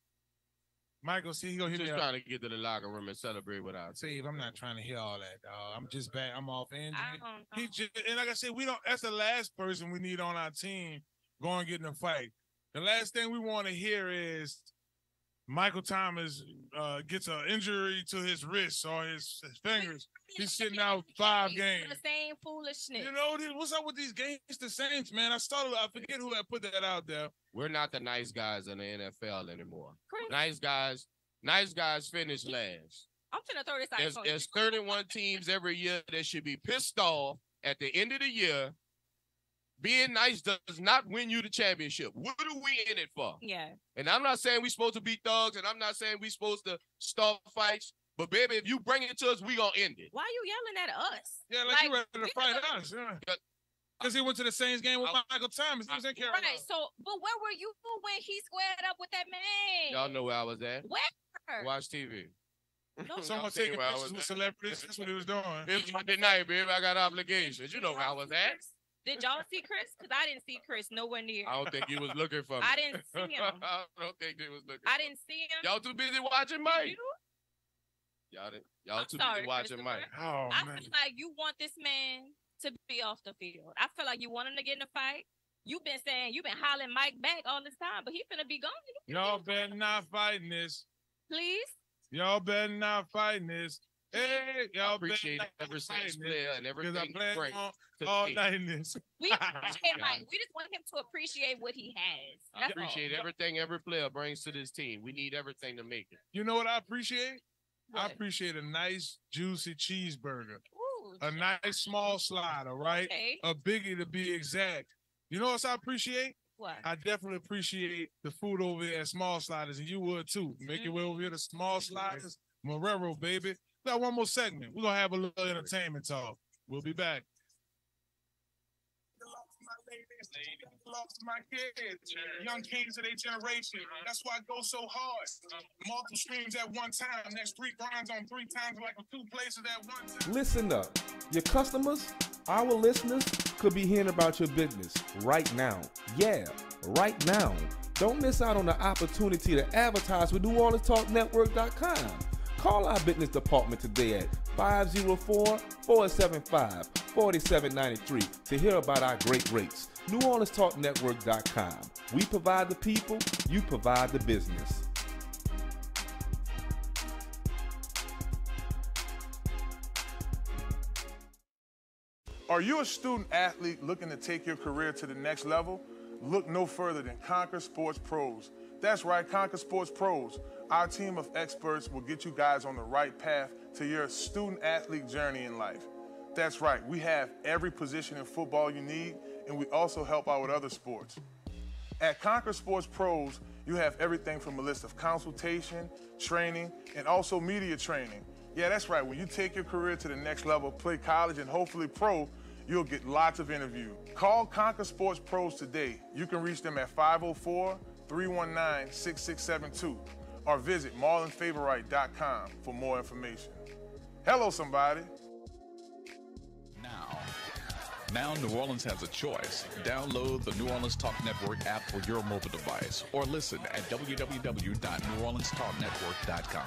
Speaker 2: Michael, see, he gonna hit me
Speaker 4: just trying to get to the locker room and celebrate without.
Speaker 2: Steve, I'm not trying to hear all that, dog. I'm just back. I'm off injury. And like I said, that's the last person we need on our team going get in a fight. The last thing we want to hear is Michael Thomas gets an injury to his wrist or his fingers. He's sitting out 5 games.
Speaker 3: The same foolishness.
Speaker 2: You know, what's up with these gangster Saints, man? I forget who had put that out there.
Speaker 4: We're not the nice guys in the NFL anymore. Chris. Nice guys finish last.
Speaker 3: I'm finna throw this out.
Speaker 4: There's 31 teams every year that should be pissed off at the end of the year Being nice does not win you the championship. What are we in it for?
Speaker 3: Yeah.
Speaker 4: And I'm not saying we supposed to be thugs, and I'm not saying we supposed to start fights. But baby, if you bring it to us, we gonna end it.
Speaker 3: Why are you yelling at us?
Speaker 2: Yeah, like you ready to fight us. Yeah. Because he went to the Saints game with Michael Thomas. He was in Carolina.
Speaker 3: Right. So, but where were you when he squared up with that man?
Speaker 4: Y'all know where I was at.
Speaker 3: Where?
Speaker 4: Watch TV.
Speaker 3: No.
Speaker 2: Someone taking pictures with celebrities. That's what he was doing.
Speaker 4: It was Monday night, baby. I got obligations. You know where I was at.
Speaker 3: Did y'all see Chris? Because I didn't see Chris nowhere near.
Speaker 4: I don't think he was looking for me.
Speaker 3: I didn't see him.
Speaker 4: I don't think he was looking.
Speaker 3: I didn't see him.
Speaker 4: Y'all too busy watching Mike. Y'all too busy
Speaker 3: sorry,
Speaker 4: watching Mike.
Speaker 2: Oh,
Speaker 3: I
Speaker 2: man.
Speaker 3: feel like you want this man to be off the field. I feel like you want him to get in a fight. You've been hollering Mike back all this time, but he finna be gone.
Speaker 2: Y'all better not fighting this.
Speaker 3: Please.
Speaker 2: Y'all better not fighting this. Hey, y'all
Speaker 4: Appreciate every single player and everything great.
Speaker 2: All night in this.
Speaker 3: We appreciate Mike. We just want him to appreciate what he has.
Speaker 4: I appreciate everything every player brings to this team. We need everything to make it.
Speaker 2: You know what I appreciate?
Speaker 3: What?
Speaker 2: I appreciate a nice, juicy cheeseburger.
Speaker 3: Ooh,
Speaker 2: A nice, small slider, right?
Speaker 3: okay.
Speaker 2: A biggie to be exact. You know what else I appreciate?
Speaker 3: What?
Speaker 2: I definitely appreciate the food over here at Small Sliders, and you would too. Make your way over here to Small Sliders, Marrero, baby. We got one more segment. We're going to have a little entertainment talk. We'll be back.
Speaker 1: Lost my kids, young kings of their generation. That's why I go so hard. Multiple streams at one time. Next 3 grinds on 3 times, like 2 places at one time.
Speaker 7: Listen up. Your customers, our listeners, could be hearing about your business right now. Yeah, right now. Don't miss out on the opportunity to advertise with NewOrleansTalkNetwork.com. Call our business department today at 504-475-4793 to hear about our great rates. NewOrleansTalkNetwork.com. We provide the people, you provide the business.
Speaker 1: Are you a student athlete looking to take your career to the next level? Look no further than Conquer Sports Pros. That's right, Conquer Sports Pros. Our team of experts will get you guys on the right path to your student athlete journey in life. That's right, we have every position in football you need, and we also help out with other sports. At Conquer Sports Pros, you have everything from a list of consultation, training, and also media training. Yeah, that's right, when you take your career to the next level, play college and hopefully pro, you'll get lots of interviews. Call Conquer Sports Pros today. You can reach them at 504-319-6672 or visit marlonfavorite.com for more information. Hello, somebody.
Speaker 5: Now New Orleans has a choice. Download the New Orleans Talk Network app for your mobile device or listen at www.neworleanstalknetwork.com.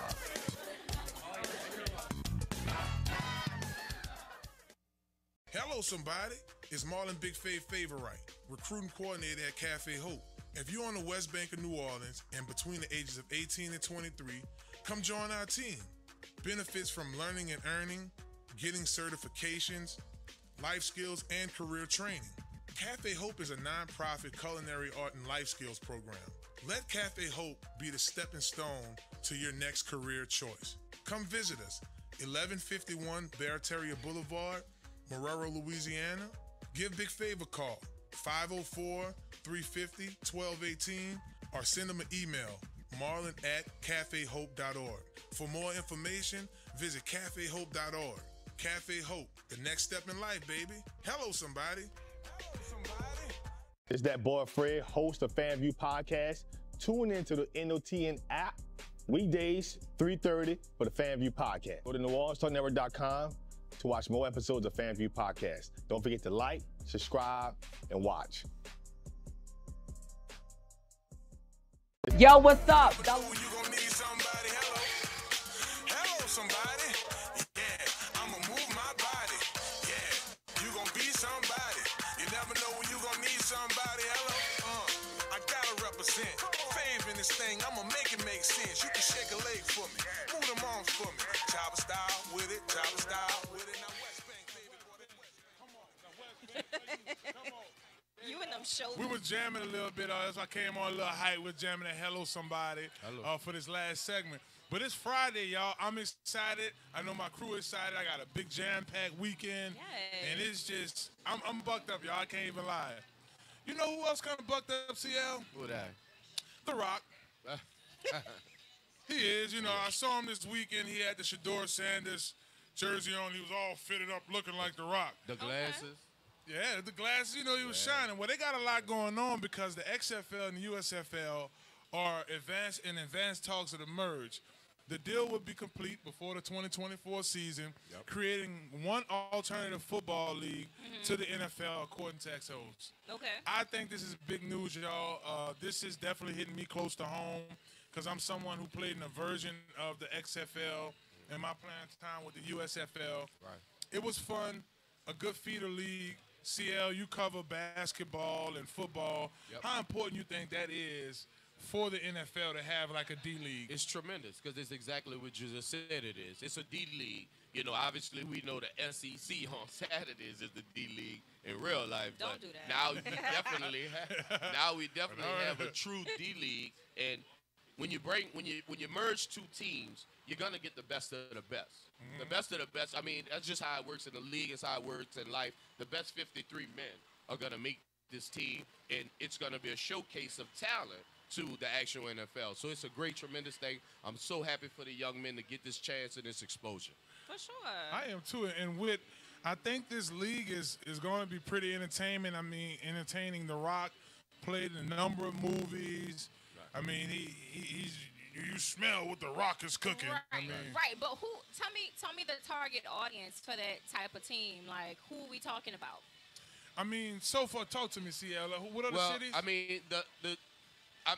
Speaker 1: Hello, somebody. It's Marlon BigFavEnt, recruiting coordinator at Cafe Hope. If you're on the West Bank of New Orleans and between the ages of 18 and 23, come join our team. Benefits from learning and earning, getting certifications, life skills, and career training. Cafe Hope is a nonprofit culinary art and life skills program. Let Cafe Hope be the stepping stone to your next career choice. Come visit us, 1151 Barataria Boulevard, Marrero, Louisiana. Give Big Fav a call, 504-350-1218, or send them an email, marlon@cafehope.org. For more information, visit cafehope.org. Cafe Hope, the next step in life, baby. Hello, somebody. Hello, somebody.
Speaker 10: It's that boy Fred, host of FanView Podcast. Tune into the NOTN app weekdays, 3:30 for the FanView Podcast. Go to NewOrleansTalkNetwork.com to watch more episodes of FanView Podcast. Don't forget to like, subscribe, and watch.
Speaker 9: Yo, what's up?
Speaker 1: You gonna need somebody. Hello. Hello, somebody. Yeah, I'ma move my body. Yeah, you gonna be somebody. You never know when you gonna need somebody. Hello. I gotta represent. Fave in this thing, I'ma make it make sense. You can shake a leg for me. Move them arms for me. Chopper style with it. Chopper style with it. Now West Bank, baby. Come on. Now West Bank, baby. Come on.
Speaker 3: You and them shoulders.
Speaker 2: We were jamming a little bit. As I came on a little hype, we're jamming at Hello Somebody for this last segment. But it's Friday, y'all. I'm excited. I know my crew is excited. I got a big jam-packed weekend.
Speaker 3: Yay.
Speaker 2: And it's just, I'm bucked up, y'all. I can't even lie. You know who else kind of bucked up, CL?
Speaker 4: Who that?
Speaker 2: The Rock. He is. You know, I saw him this weekend. He had the Shador Sanders jersey on. He was all fitted up looking like The Rock.
Speaker 4: The glasses.
Speaker 2: Yeah, the glasses, you know, he was shining. Well, they got a lot going on because the XFL and the USFL are advanced talks of the merge. The deal would be complete before the 2024 season, creating one alternative football league to the NFL, according to Exos.
Speaker 3: Okay.
Speaker 2: I think this is big news, y'all. This is definitely hitting me close to home because I'm someone who played in a version of the XFL in my playing time with the USFL.
Speaker 4: Right.
Speaker 2: It was fun, a good feeder league. CL, you cover basketball and football. How important you think that is for the NFL to have like a D league?
Speaker 4: It's tremendous because it's exactly what you just said it is. It's a D league. You know, obviously we know the SEC on Saturdays is the D league in real life.
Speaker 3: Don't
Speaker 4: but
Speaker 3: do that.
Speaker 4: Now we definitely have a true D league. And when you merge two teams, you're gonna get the best of the best. The best of the best. I mean, that's just how it works in the league. It's how it works in life. The best 53 men are gonna make this team, and it's gonna be a showcase of talent to the actual NFL. So it's a great, tremendous thing. I'm so happy for the young men to get this chance and this exposure.
Speaker 3: For sure.
Speaker 2: I am too. And I think this league is going to be pretty entertaining. I mean, entertaining. The Rock played in a number of movies. I mean, you smell what The Rock is cooking.
Speaker 3: Right,
Speaker 2: I mean,
Speaker 3: right. But who? Tell me the target audience for that type of team. Like, who are we talking about?
Speaker 2: I mean, so far, talk to me, CL. What are the cities?
Speaker 4: I mean,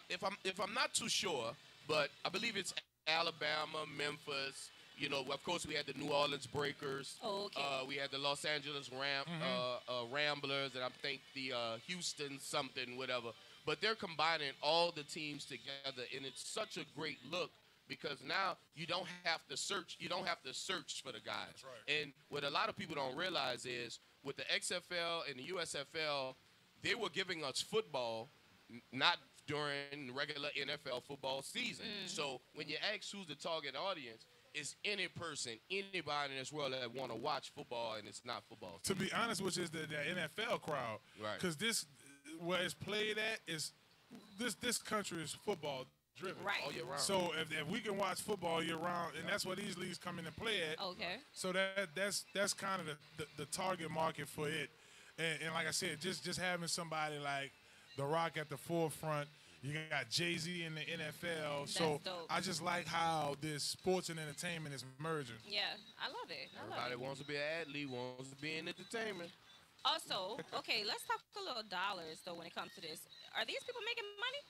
Speaker 4: if I'm not too sure, but I believe it's Alabama, Memphis. You know, of course, we had the New Orleans Breakers.
Speaker 3: Oh, okay.
Speaker 4: We had the Los Angeles Ramblers, and I think the Houston something, whatever. But they're combining all the teams together, and it's such a great look because now you don't have to search. You don't have to search for the guys.
Speaker 2: That's right.
Speaker 4: And what a lot of people don't realize is with the XFL and the USFL, they were giving us football, not during regular NFL football season. So when you ask who's the target audience, it's any person, anybody in this world that want to watch football, and it's not football.
Speaker 2: To be honest, which is the NFL crowd.
Speaker 4: Right.
Speaker 2: Because where it's played at is this country is football driven.
Speaker 3: Right.
Speaker 4: All year round.
Speaker 2: So if we can watch football year round, and that's what these leagues come in and play at.
Speaker 3: Okay.
Speaker 2: So that's kind of the target market for it. And like I said, just having somebody like The Rock at the forefront. You got Jay-Z in the NFL.
Speaker 3: That's
Speaker 2: so
Speaker 3: dope.
Speaker 2: I just like how this sports and entertainment is merging.
Speaker 3: Yeah, I love it.
Speaker 4: Everybody wants to be an athlete, wants to be in entertainment.
Speaker 3: Also, okay, let's talk a little dollars, though, when it comes to this. Are these people making money?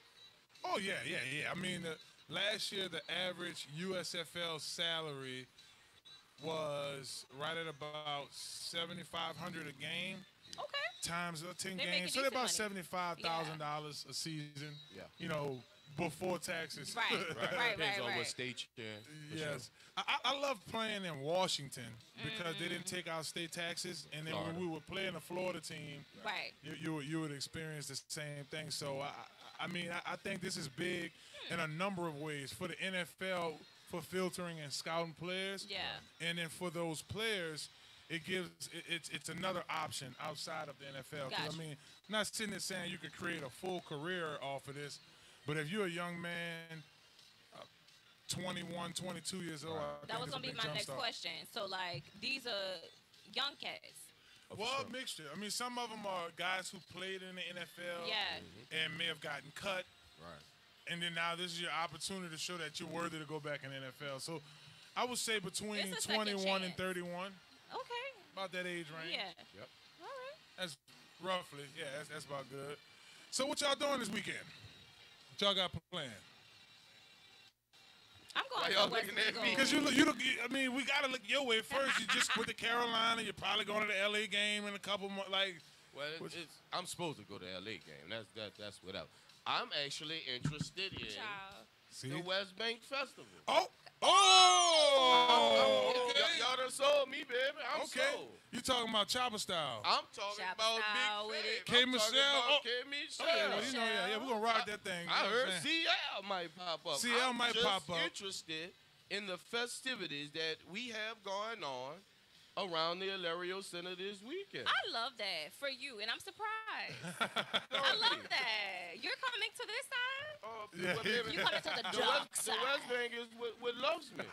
Speaker 2: Oh, yeah. I mean, last year, the average USFL salary was right at about $7,500 a game.
Speaker 3: Okay.
Speaker 2: Times 10
Speaker 3: They
Speaker 2: games. So they're about $75,000 a season.
Speaker 4: Yeah.
Speaker 2: You know, before taxes.
Speaker 3: Right.
Speaker 4: Depends on what
Speaker 3: right.
Speaker 4: state you're in. for
Speaker 2: Yes.
Speaker 4: sure.
Speaker 2: I love playing in Washington because they didn't take out state taxes. And then when we were playing a Florida team,
Speaker 3: Right.
Speaker 2: you would experience the same thing. So, I mean, I think this is big in a number of ways. For the NFL, for filtering and scouting players.
Speaker 3: Yeah.
Speaker 2: And then for those players, it's another option outside of the NFL. 'Cause,
Speaker 3: Gotcha.
Speaker 2: I mean, I'm not sitting there saying you could create a full career off of this, but if you're a young man, 21, 22 years old, I
Speaker 3: That
Speaker 2: think
Speaker 3: was
Speaker 2: it's a
Speaker 3: going to be
Speaker 2: big
Speaker 3: my
Speaker 2: jump
Speaker 3: next
Speaker 2: start.
Speaker 3: question. So, like, these are young cats.
Speaker 2: Well, a mixture. I mean, some of them are guys who played in the NFL
Speaker 3: Yeah.
Speaker 2: and may have gotten cut.
Speaker 4: Right.
Speaker 2: And then now this is your opportunity to show that you're worthy to go back in the NFL. So I would say between
Speaker 3: It's a second
Speaker 2: 21 and
Speaker 3: chance.
Speaker 2: 31,
Speaker 3: Okay.
Speaker 2: about that age range.
Speaker 3: Yeah.
Speaker 4: Yep.
Speaker 3: All right.
Speaker 2: That's roughly, yeah, that's about good. So what y'all doing this weekend? What y'all got planned?
Speaker 3: I'm
Speaker 4: Why
Speaker 3: going
Speaker 4: y'all
Speaker 3: to West
Speaker 4: looking at me?
Speaker 3: Eagle.
Speaker 2: Because I mean, we got to look your way first. You just with the Carolina, you're probably going to the LA game in a couple months. Like,
Speaker 4: Well, I'm supposed to go to the LA game. That's whatever. I'm actually interested in
Speaker 3: Child.
Speaker 2: see?
Speaker 4: the West Bank Festival.
Speaker 2: Oh!
Speaker 4: Y'all done sold me, baby. I'm
Speaker 2: Okay.
Speaker 4: sold.
Speaker 2: You talking about Chopper Style?
Speaker 4: I'm talking
Speaker 3: Chopper
Speaker 4: about
Speaker 3: style
Speaker 4: Big
Speaker 3: with
Speaker 4: Fave.
Speaker 3: it.
Speaker 2: K.
Speaker 4: I'm talking
Speaker 2: Michelle.
Speaker 4: about
Speaker 2: Oh.
Speaker 4: K. Michelle.
Speaker 2: Okay, well, you know, yeah, we're going to rock that thing.
Speaker 4: I
Speaker 2: you know what
Speaker 4: heard
Speaker 2: I'm saying?
Speaker 4: CL might pop up.
Speaker 2: CL
Speaker 4: I'm
Speaker 2: might
Speaker 4: just
Speaker 2: pop up.
Speaker 4: interested in the festivities that we have going on around the Marrero Center this weekend.
Speaker 3: I love that for you, and I'm surprised. I love that. You're coming to this side? You coming to the dark side.
Speaker 4: The West Bank is what loves me.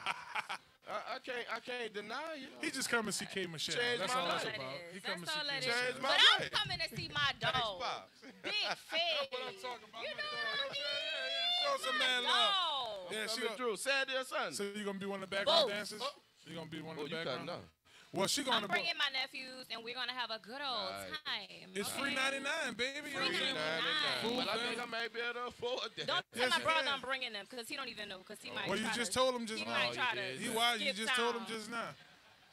Speaker 4: I can't deny it.
Speaker 2: He just come to see K. Michelle.
Speaker 4: Change
Speaker 2: That's
Speaker 4: my
Speaker 2: all that's
Speaker 4: life.
Speaker 2: about. He come to
Speaker 3: That's all
Speaker 2: see
Speaker 3: that
Speaker 2: K.
Speaker 3: is.
Speaker 2: Michelle.
Speaker 3: But I'm coming to see my dog. Big Fave.
Speaker 2: That's what I'm talking about.
Speaker 3: You know what I mean?
Speaker 2: Show some man love.
Speaker 3: Yeah,
Speaker 2: she
Speaker 4: Drew. Saturday or Sunday.
Speaker 2: So you gonna be one of the background
Speaker 3: Both.
Speaker 2: dancers? You gonna be one of the
Speaker 4: you
Speaker 2: background?
Speaker 4: got
Speaker 2: Well, she gonna
Speaker 3: I'm bringing my nephews, and we're gonna have a good old time.
Speaker 2: It's free 99, baby.
Speaker 3: Free 99.
Speaker 4: Well, I think I might be able to afford that.
Speaker 3: Don't tell my brother I'm bringing them, because he don't even know, because he might
Speaker 2: Well, you
Speaker 3: try
Speaker 2: just
Speaker 3: to,
Speaker 2: told him just
Speaker 3: he
Speaker 2: now.
Speaker 3: might try to
Speaker 2: He was. You
Speaker 3: skip
Speaker 2: just told him
Speaker 3: town.
Speaker 2: just now.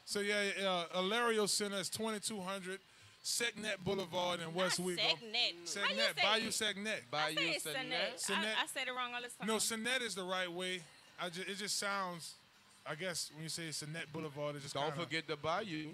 Speaker 2: So yeah, Marrero Center is 2200 Secnet Boulevard in West Wheat.
Speaker 3: Segnet.
Speaker 2: Bayou Segnet.
Speaker 3: I say Segnet. I said it wrong all the time.
Speaker 2: No, Segnet is the right way. It just sounds, I guess, when you say Segnet Boulevard, it just
Speaker 4: Don't forget the Bayou.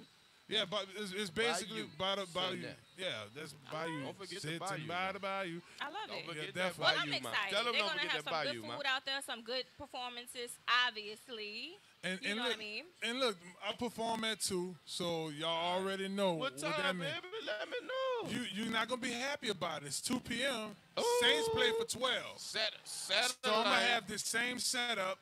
Speaker 2: Yeah, but it's basically by the Bayou. Yeah, that's Bayou.
Speaker 4: Don't forget the
Speaker 2: Sitting
Speaker 4: Bayou.
Speaker 2: by the Bayou.
Speaker 3: I love
Speaker 4: Don't
Speaker 3: it.
Speaker 4: forget
Speaker 2: Yeah,
Speaker 4: that
Speaker 3: Well,
Speaker 4: Bayou,
Speaker 3: I'm
Speaker 4: man.
Speaker 3: excited.
Speaker 4: Tell them
Speaker 3: They're
Speaker 4: don't
Speaker 3: going to
Speaker 4: forget
Speaker 3: have
Speaker 4: that
Speaker 3: some
Speaker 4: Bayou,
Speaker 3: good
Speaker 4: man.
Speaker 3: food out there, some good performances, obviously.
Speaker 2: And
Speaker 3: you know
Speaker 2: look,
Speaker 3: what I mean?
Speaker 2: And look, I perform at 2, so y'all already know
Speaker 4: What
Speaker 2: that
Speaker 4: time,
Speaker 2: means.
Speaker 4: baby? Let me know.
Speaker 2: You're not gonna be happy about it. It's 2 p.m. Saints play for 12.
Speaker 4: Saturday.
Speaker 2: So I'm gonna have this same setup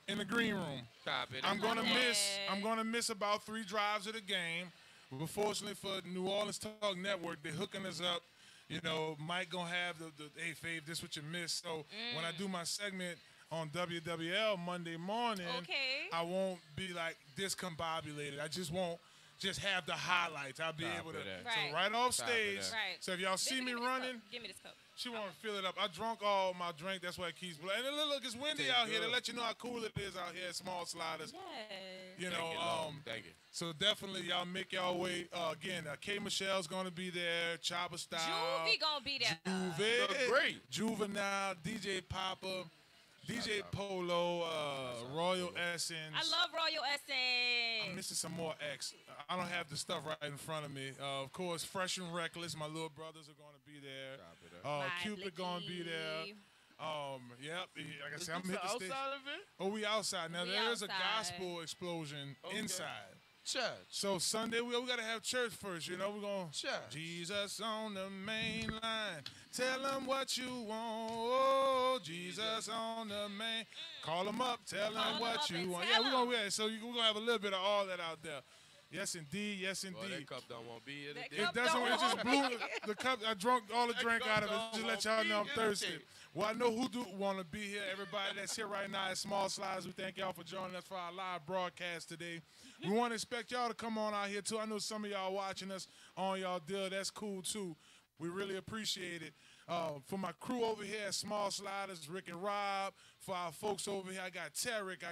Speaker 2: in the green room.
Speaker 4: Copy that.
Speaker 2: I'm gonna miss about 3 drives of the game. But fortunately for New Orleans Talk Network, they're hooking us up. You know, Mike gonna have the hey Fave, this what you missed. So when I do my segment on WWL Monday morning, I won't be like discombobulated. I just won't just have the highlights. I'll be able to so right off stage. So if y'all see me running,
Speaker 3: give me this cup.
Speaker 2: She want to fill it up. I drunk all my drink. That's why it keeps blowing. And look, it's windy out here. To let you know how cool it is out here at Small Sliders. You know,
Speaker 4: thank you.
Speaker 2: So definitely y'all make y'all way. Again, K. Michelle's gonna be there. Chopper Style.
Speaker 3: Juvie gonna be there.
Speaker 2: Juve,
Speaker 4: great.
Speaker 2: Juvenile, DJ Papa, DJ Polo, Royal Essence.
Speaker 3: I love Royal Essence.
Speaker 2: I'm missing some more X. I don't have the stuff right in front of me. Of course, Fresh and Reckless. My little brothers are going to be there. Cupid going to be there. Yep. Like I said, I'm hitting the stage.
Speaker 4: Outside of it?
Speaker 2: Oh, we outside. Now, there is a
Speaker 3: outside.
Speaker 2: gospel explosion inside.
Speaker 4: Church.
Speaker 2: So Sunday, we got to have church first. You know, we're going to Jesus on the main line. Tell them what you want. Oh, Jesus on the main. Call them up. Tell them what you want. Yeah, we're going to have a little bit of all that out there. Yes, indeed. Yes, indeed.
Speaker 4: Well, that cup don't want to be here today.
Speaker 2: It doesn't. It just blew the cup. I drunk all the drink out of it. Just let y'all know I'm thirsty. Well, I know who do want to be here. Everybody that's here right now at Small Slides, we thank y'all for joining us for our live broadcast today. We want to expect y'all to come on out here, too. I know some of y'all watching us on y'all deal. That's cool, too. We really appreciate it. For my crew over here at Small Sliders, Rick and Rob. For our folks over here, I got Tarek.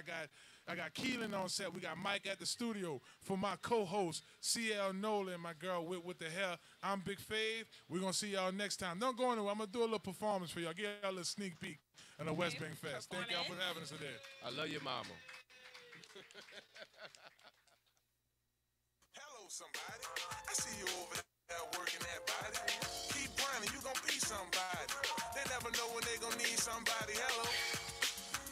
Speaker 2: I got Keelan on set. We got Mike at the studio. For my co-host, CL Nolan, my girl with the hair, I'm Big Fave. We're going to see y'all next time. Don't go anywhere. I'm going to do a little performance for y'all. Give y'all a little sneak peek on the West Bank Fest. Thank y'all for having us today.
Speaker 4: I love your mama.
Speaker 1: Hello, somebody. I see you over there working that body. Keep grinding, you gon' be somebody. They never know when they gon' need somebody. Hello.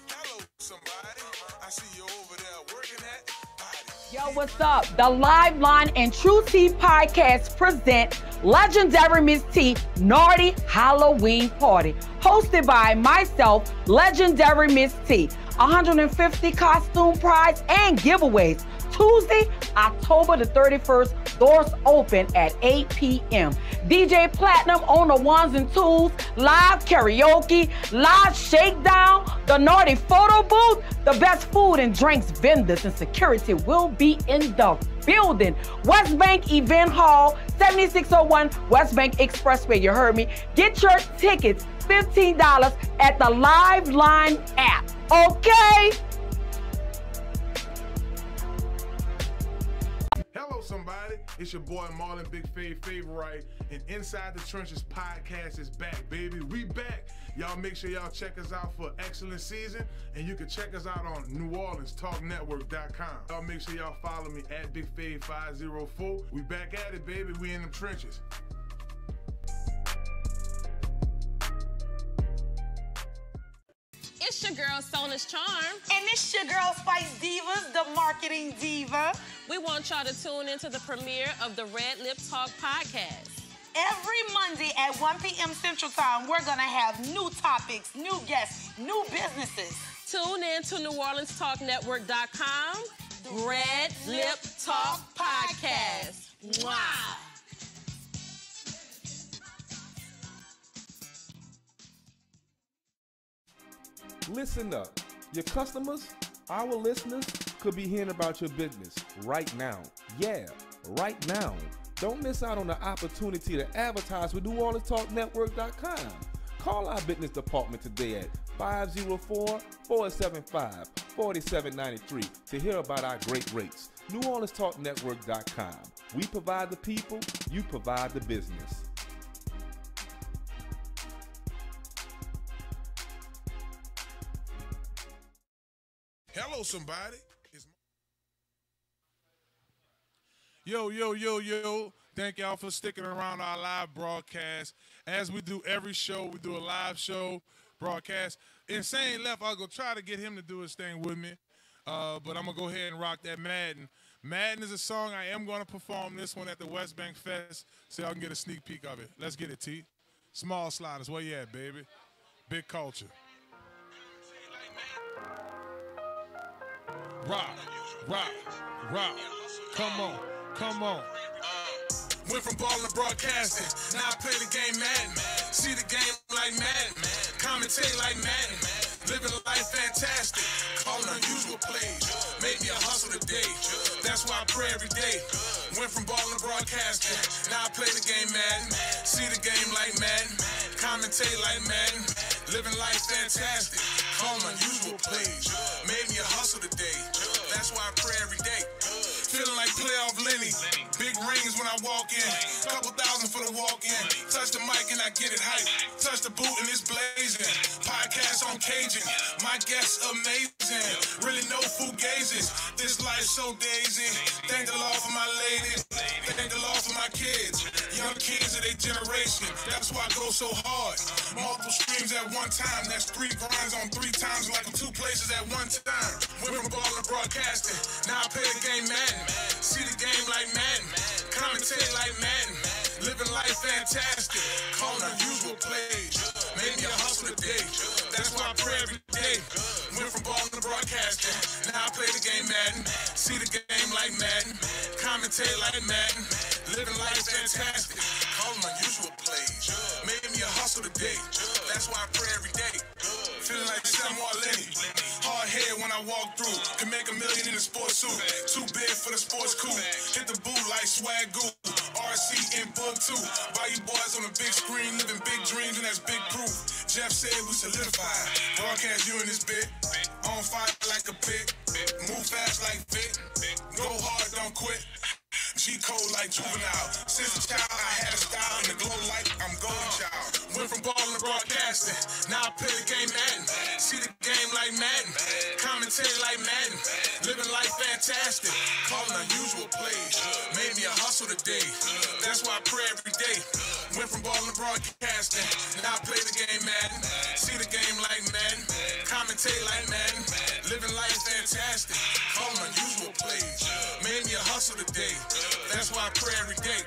Speaker 1: Hello, somebody. I see you over there working that body.
Speaker 9: Yo, what's up? The Live Line and True Tea podcast present legendary Miss T Naughty Halloween Party, hosted by myself, legendary Miss T. 150 costume prize and giveaways. Tuesday, October the 31st, doors open at 8 p.m. DJ Platinum on the ones and twos, live karaoke, live shakedown, the naughty photo booth, the best food and drinks vendors and security will be in the building. West Bank Event Hall, 7601 West Bank Expressway. You heard me. Get your tickets, $15 at the Live Line app. Okay?
Speaker 2: Hello, somebody. It's your boy Marlon, Big Favorite, and Inside the Trenches podcast is back, baby. We back. Y'all make sure y'all check us out for excellent season, and you can check us out on NewOrleansTalkNetwork.com. Y'all make sure y'all follow me at BigFave504. We back at it, baby. We in them trenches.
Speaker 8: It's your girl, Sona's Charm.
Speaker 11: And it's your girl, Spice Divas, the marketing diva.
Speaker 8: We want y'all to tune into the premiere of the Red Lip Talk podcast.
Speaker 11: Every Monday at 1 p.m. Central Time, we're going to have new topics, new guests, new businesses.
Speaker 8: Tune in to NewOrleansTalkNetwork.com. Red Lip Talk Podcast. Wow.
Speaker 7: Listen up. Your customers, our listeners, could be hearing about your business right now. Yeah, right now. Don't miss out on the opportunity to advertise with NewOrleansTalkNetwork.com. Call our business department today at 504-475-4793 to hear about our great rates. NewOrleansTalkNetwork.com. We provide the people, you provide the business.
Speaker 2: Hello, somebody. Yo. Thank y'all for sticking around our live broadcast. As we do every show, we do a live show broadcast. Insane Left, I'll go try to get him to do his thing with me. But I'm going to go ahead and rock that Madden. Madden is a song. I am going to perform this one at the West Bank Fest so y'all can get a sneak peek of it. Let's get it, T. Small Sliders, where you at, baby? Big culture. Rock. Come on.
Speaker 1: Went from ballin' to broadcasting, now I play the game Madden. See the game like Madden, commentate like Madden. Living life fantastic, calling unusual plays. Made me a hustle today, that's why I pray every day. Went from ballin' to broadcasting, now I play the game Madden. See the game like Madden, commentate like Madden. Living life fantastic, calling unusual plays. Made me a hustle today, that's why I pray every day. Feeling like playoff Lenny. Big rings when I walk in. Couple thousand for the walk-in. Touch the mic and I get it hype. Touch the boot and it's blazing. Podcast on Cajun. My guests amazing. Really no fugazes. This life so daisy. Thank the Lord for my ladies. Thank the Lord for my kids. Young kids of their generation. That's why I go so hard. Multiple streams at one time. That's 3 grinds on 3 times like I'm 2 places at one time. Went from ball to broadcasting. Now I play the game Madden. See the game like Madden, commentate like Madden, living life fantastic, calling unusual plays, made me a hustle today, that's why I pray every day. Went from ball to broadcasting, now I play the game Madden, see the game like Madden, commentate like Madden, living life fantastic, calling unusual plays, made me a hustle today, that's why I pray every day. Feeling like Samuel Lenny. Hard head when I walk through. Can make $1 million in a sports suit. Too big for the sports coupe. Hit the boot like swag goo. RC in book 2. Bayou boys on the big screen. Living big dreams and that's big proof. Jeff said we solidified. Broadcast you in this bit. On fire like a pit. Move fast like Vic. Go hard, don't quit. G-code like Juvenile. Since a child, I had a style and the glow like I'm golden child. Went from ballin' to broadcasting, now I play the game Madden. See the game like Madden, commentate like Madden. Living life fantastic, calling unusual plays. Made me a hustle today, that's why I pray every day. Went from ballin' to broadcasting, now I play the game Madden. See the game like Madden, commentate like Madden. Living life fantastic, calling unusual plays. Made me a hustle today. That's why I pray every day.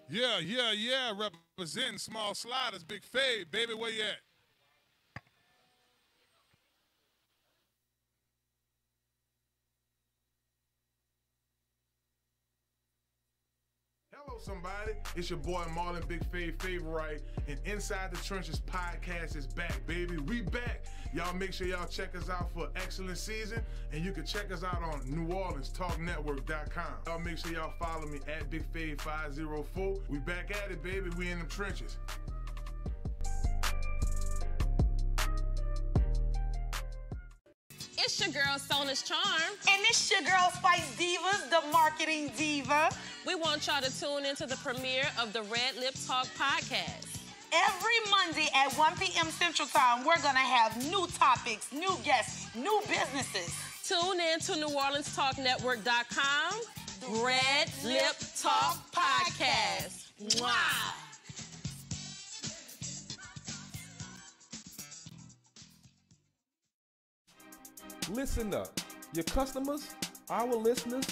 Speaker 2: Yeah. Representing Small Sliders, Big Fave, baby, where you at? Hello, somebody. It's your boy Marlon, Big Fave Favorite, and Inside the Trenches podcast is back, baby. We back. Y'all make sure y'all check us out for excellent season, and you can check us out on NewOrleansTalkNetwork.com. Y'all make sure y'all follow me at BigFave504. We back at it, baby. We in them trenches.
Speaker 8: It's your girl, Sona's Charm.
Speaker 11: And it's your girl, Spice Divas, the marketing diva.
Speaker 8: We want y'all to tune into the premiere of the Red Lip Talk podcast.
Speaker 11: Every Monday at 1 p.m. Central Time, we're going to have new topics, new guests, new businesses.
Speaker 8: Tune in to NewOrleansTalkNetwork.com. Red Lip Talk Podcast. Wow.
Speaker 7: Listen up. Your customers, our listeners,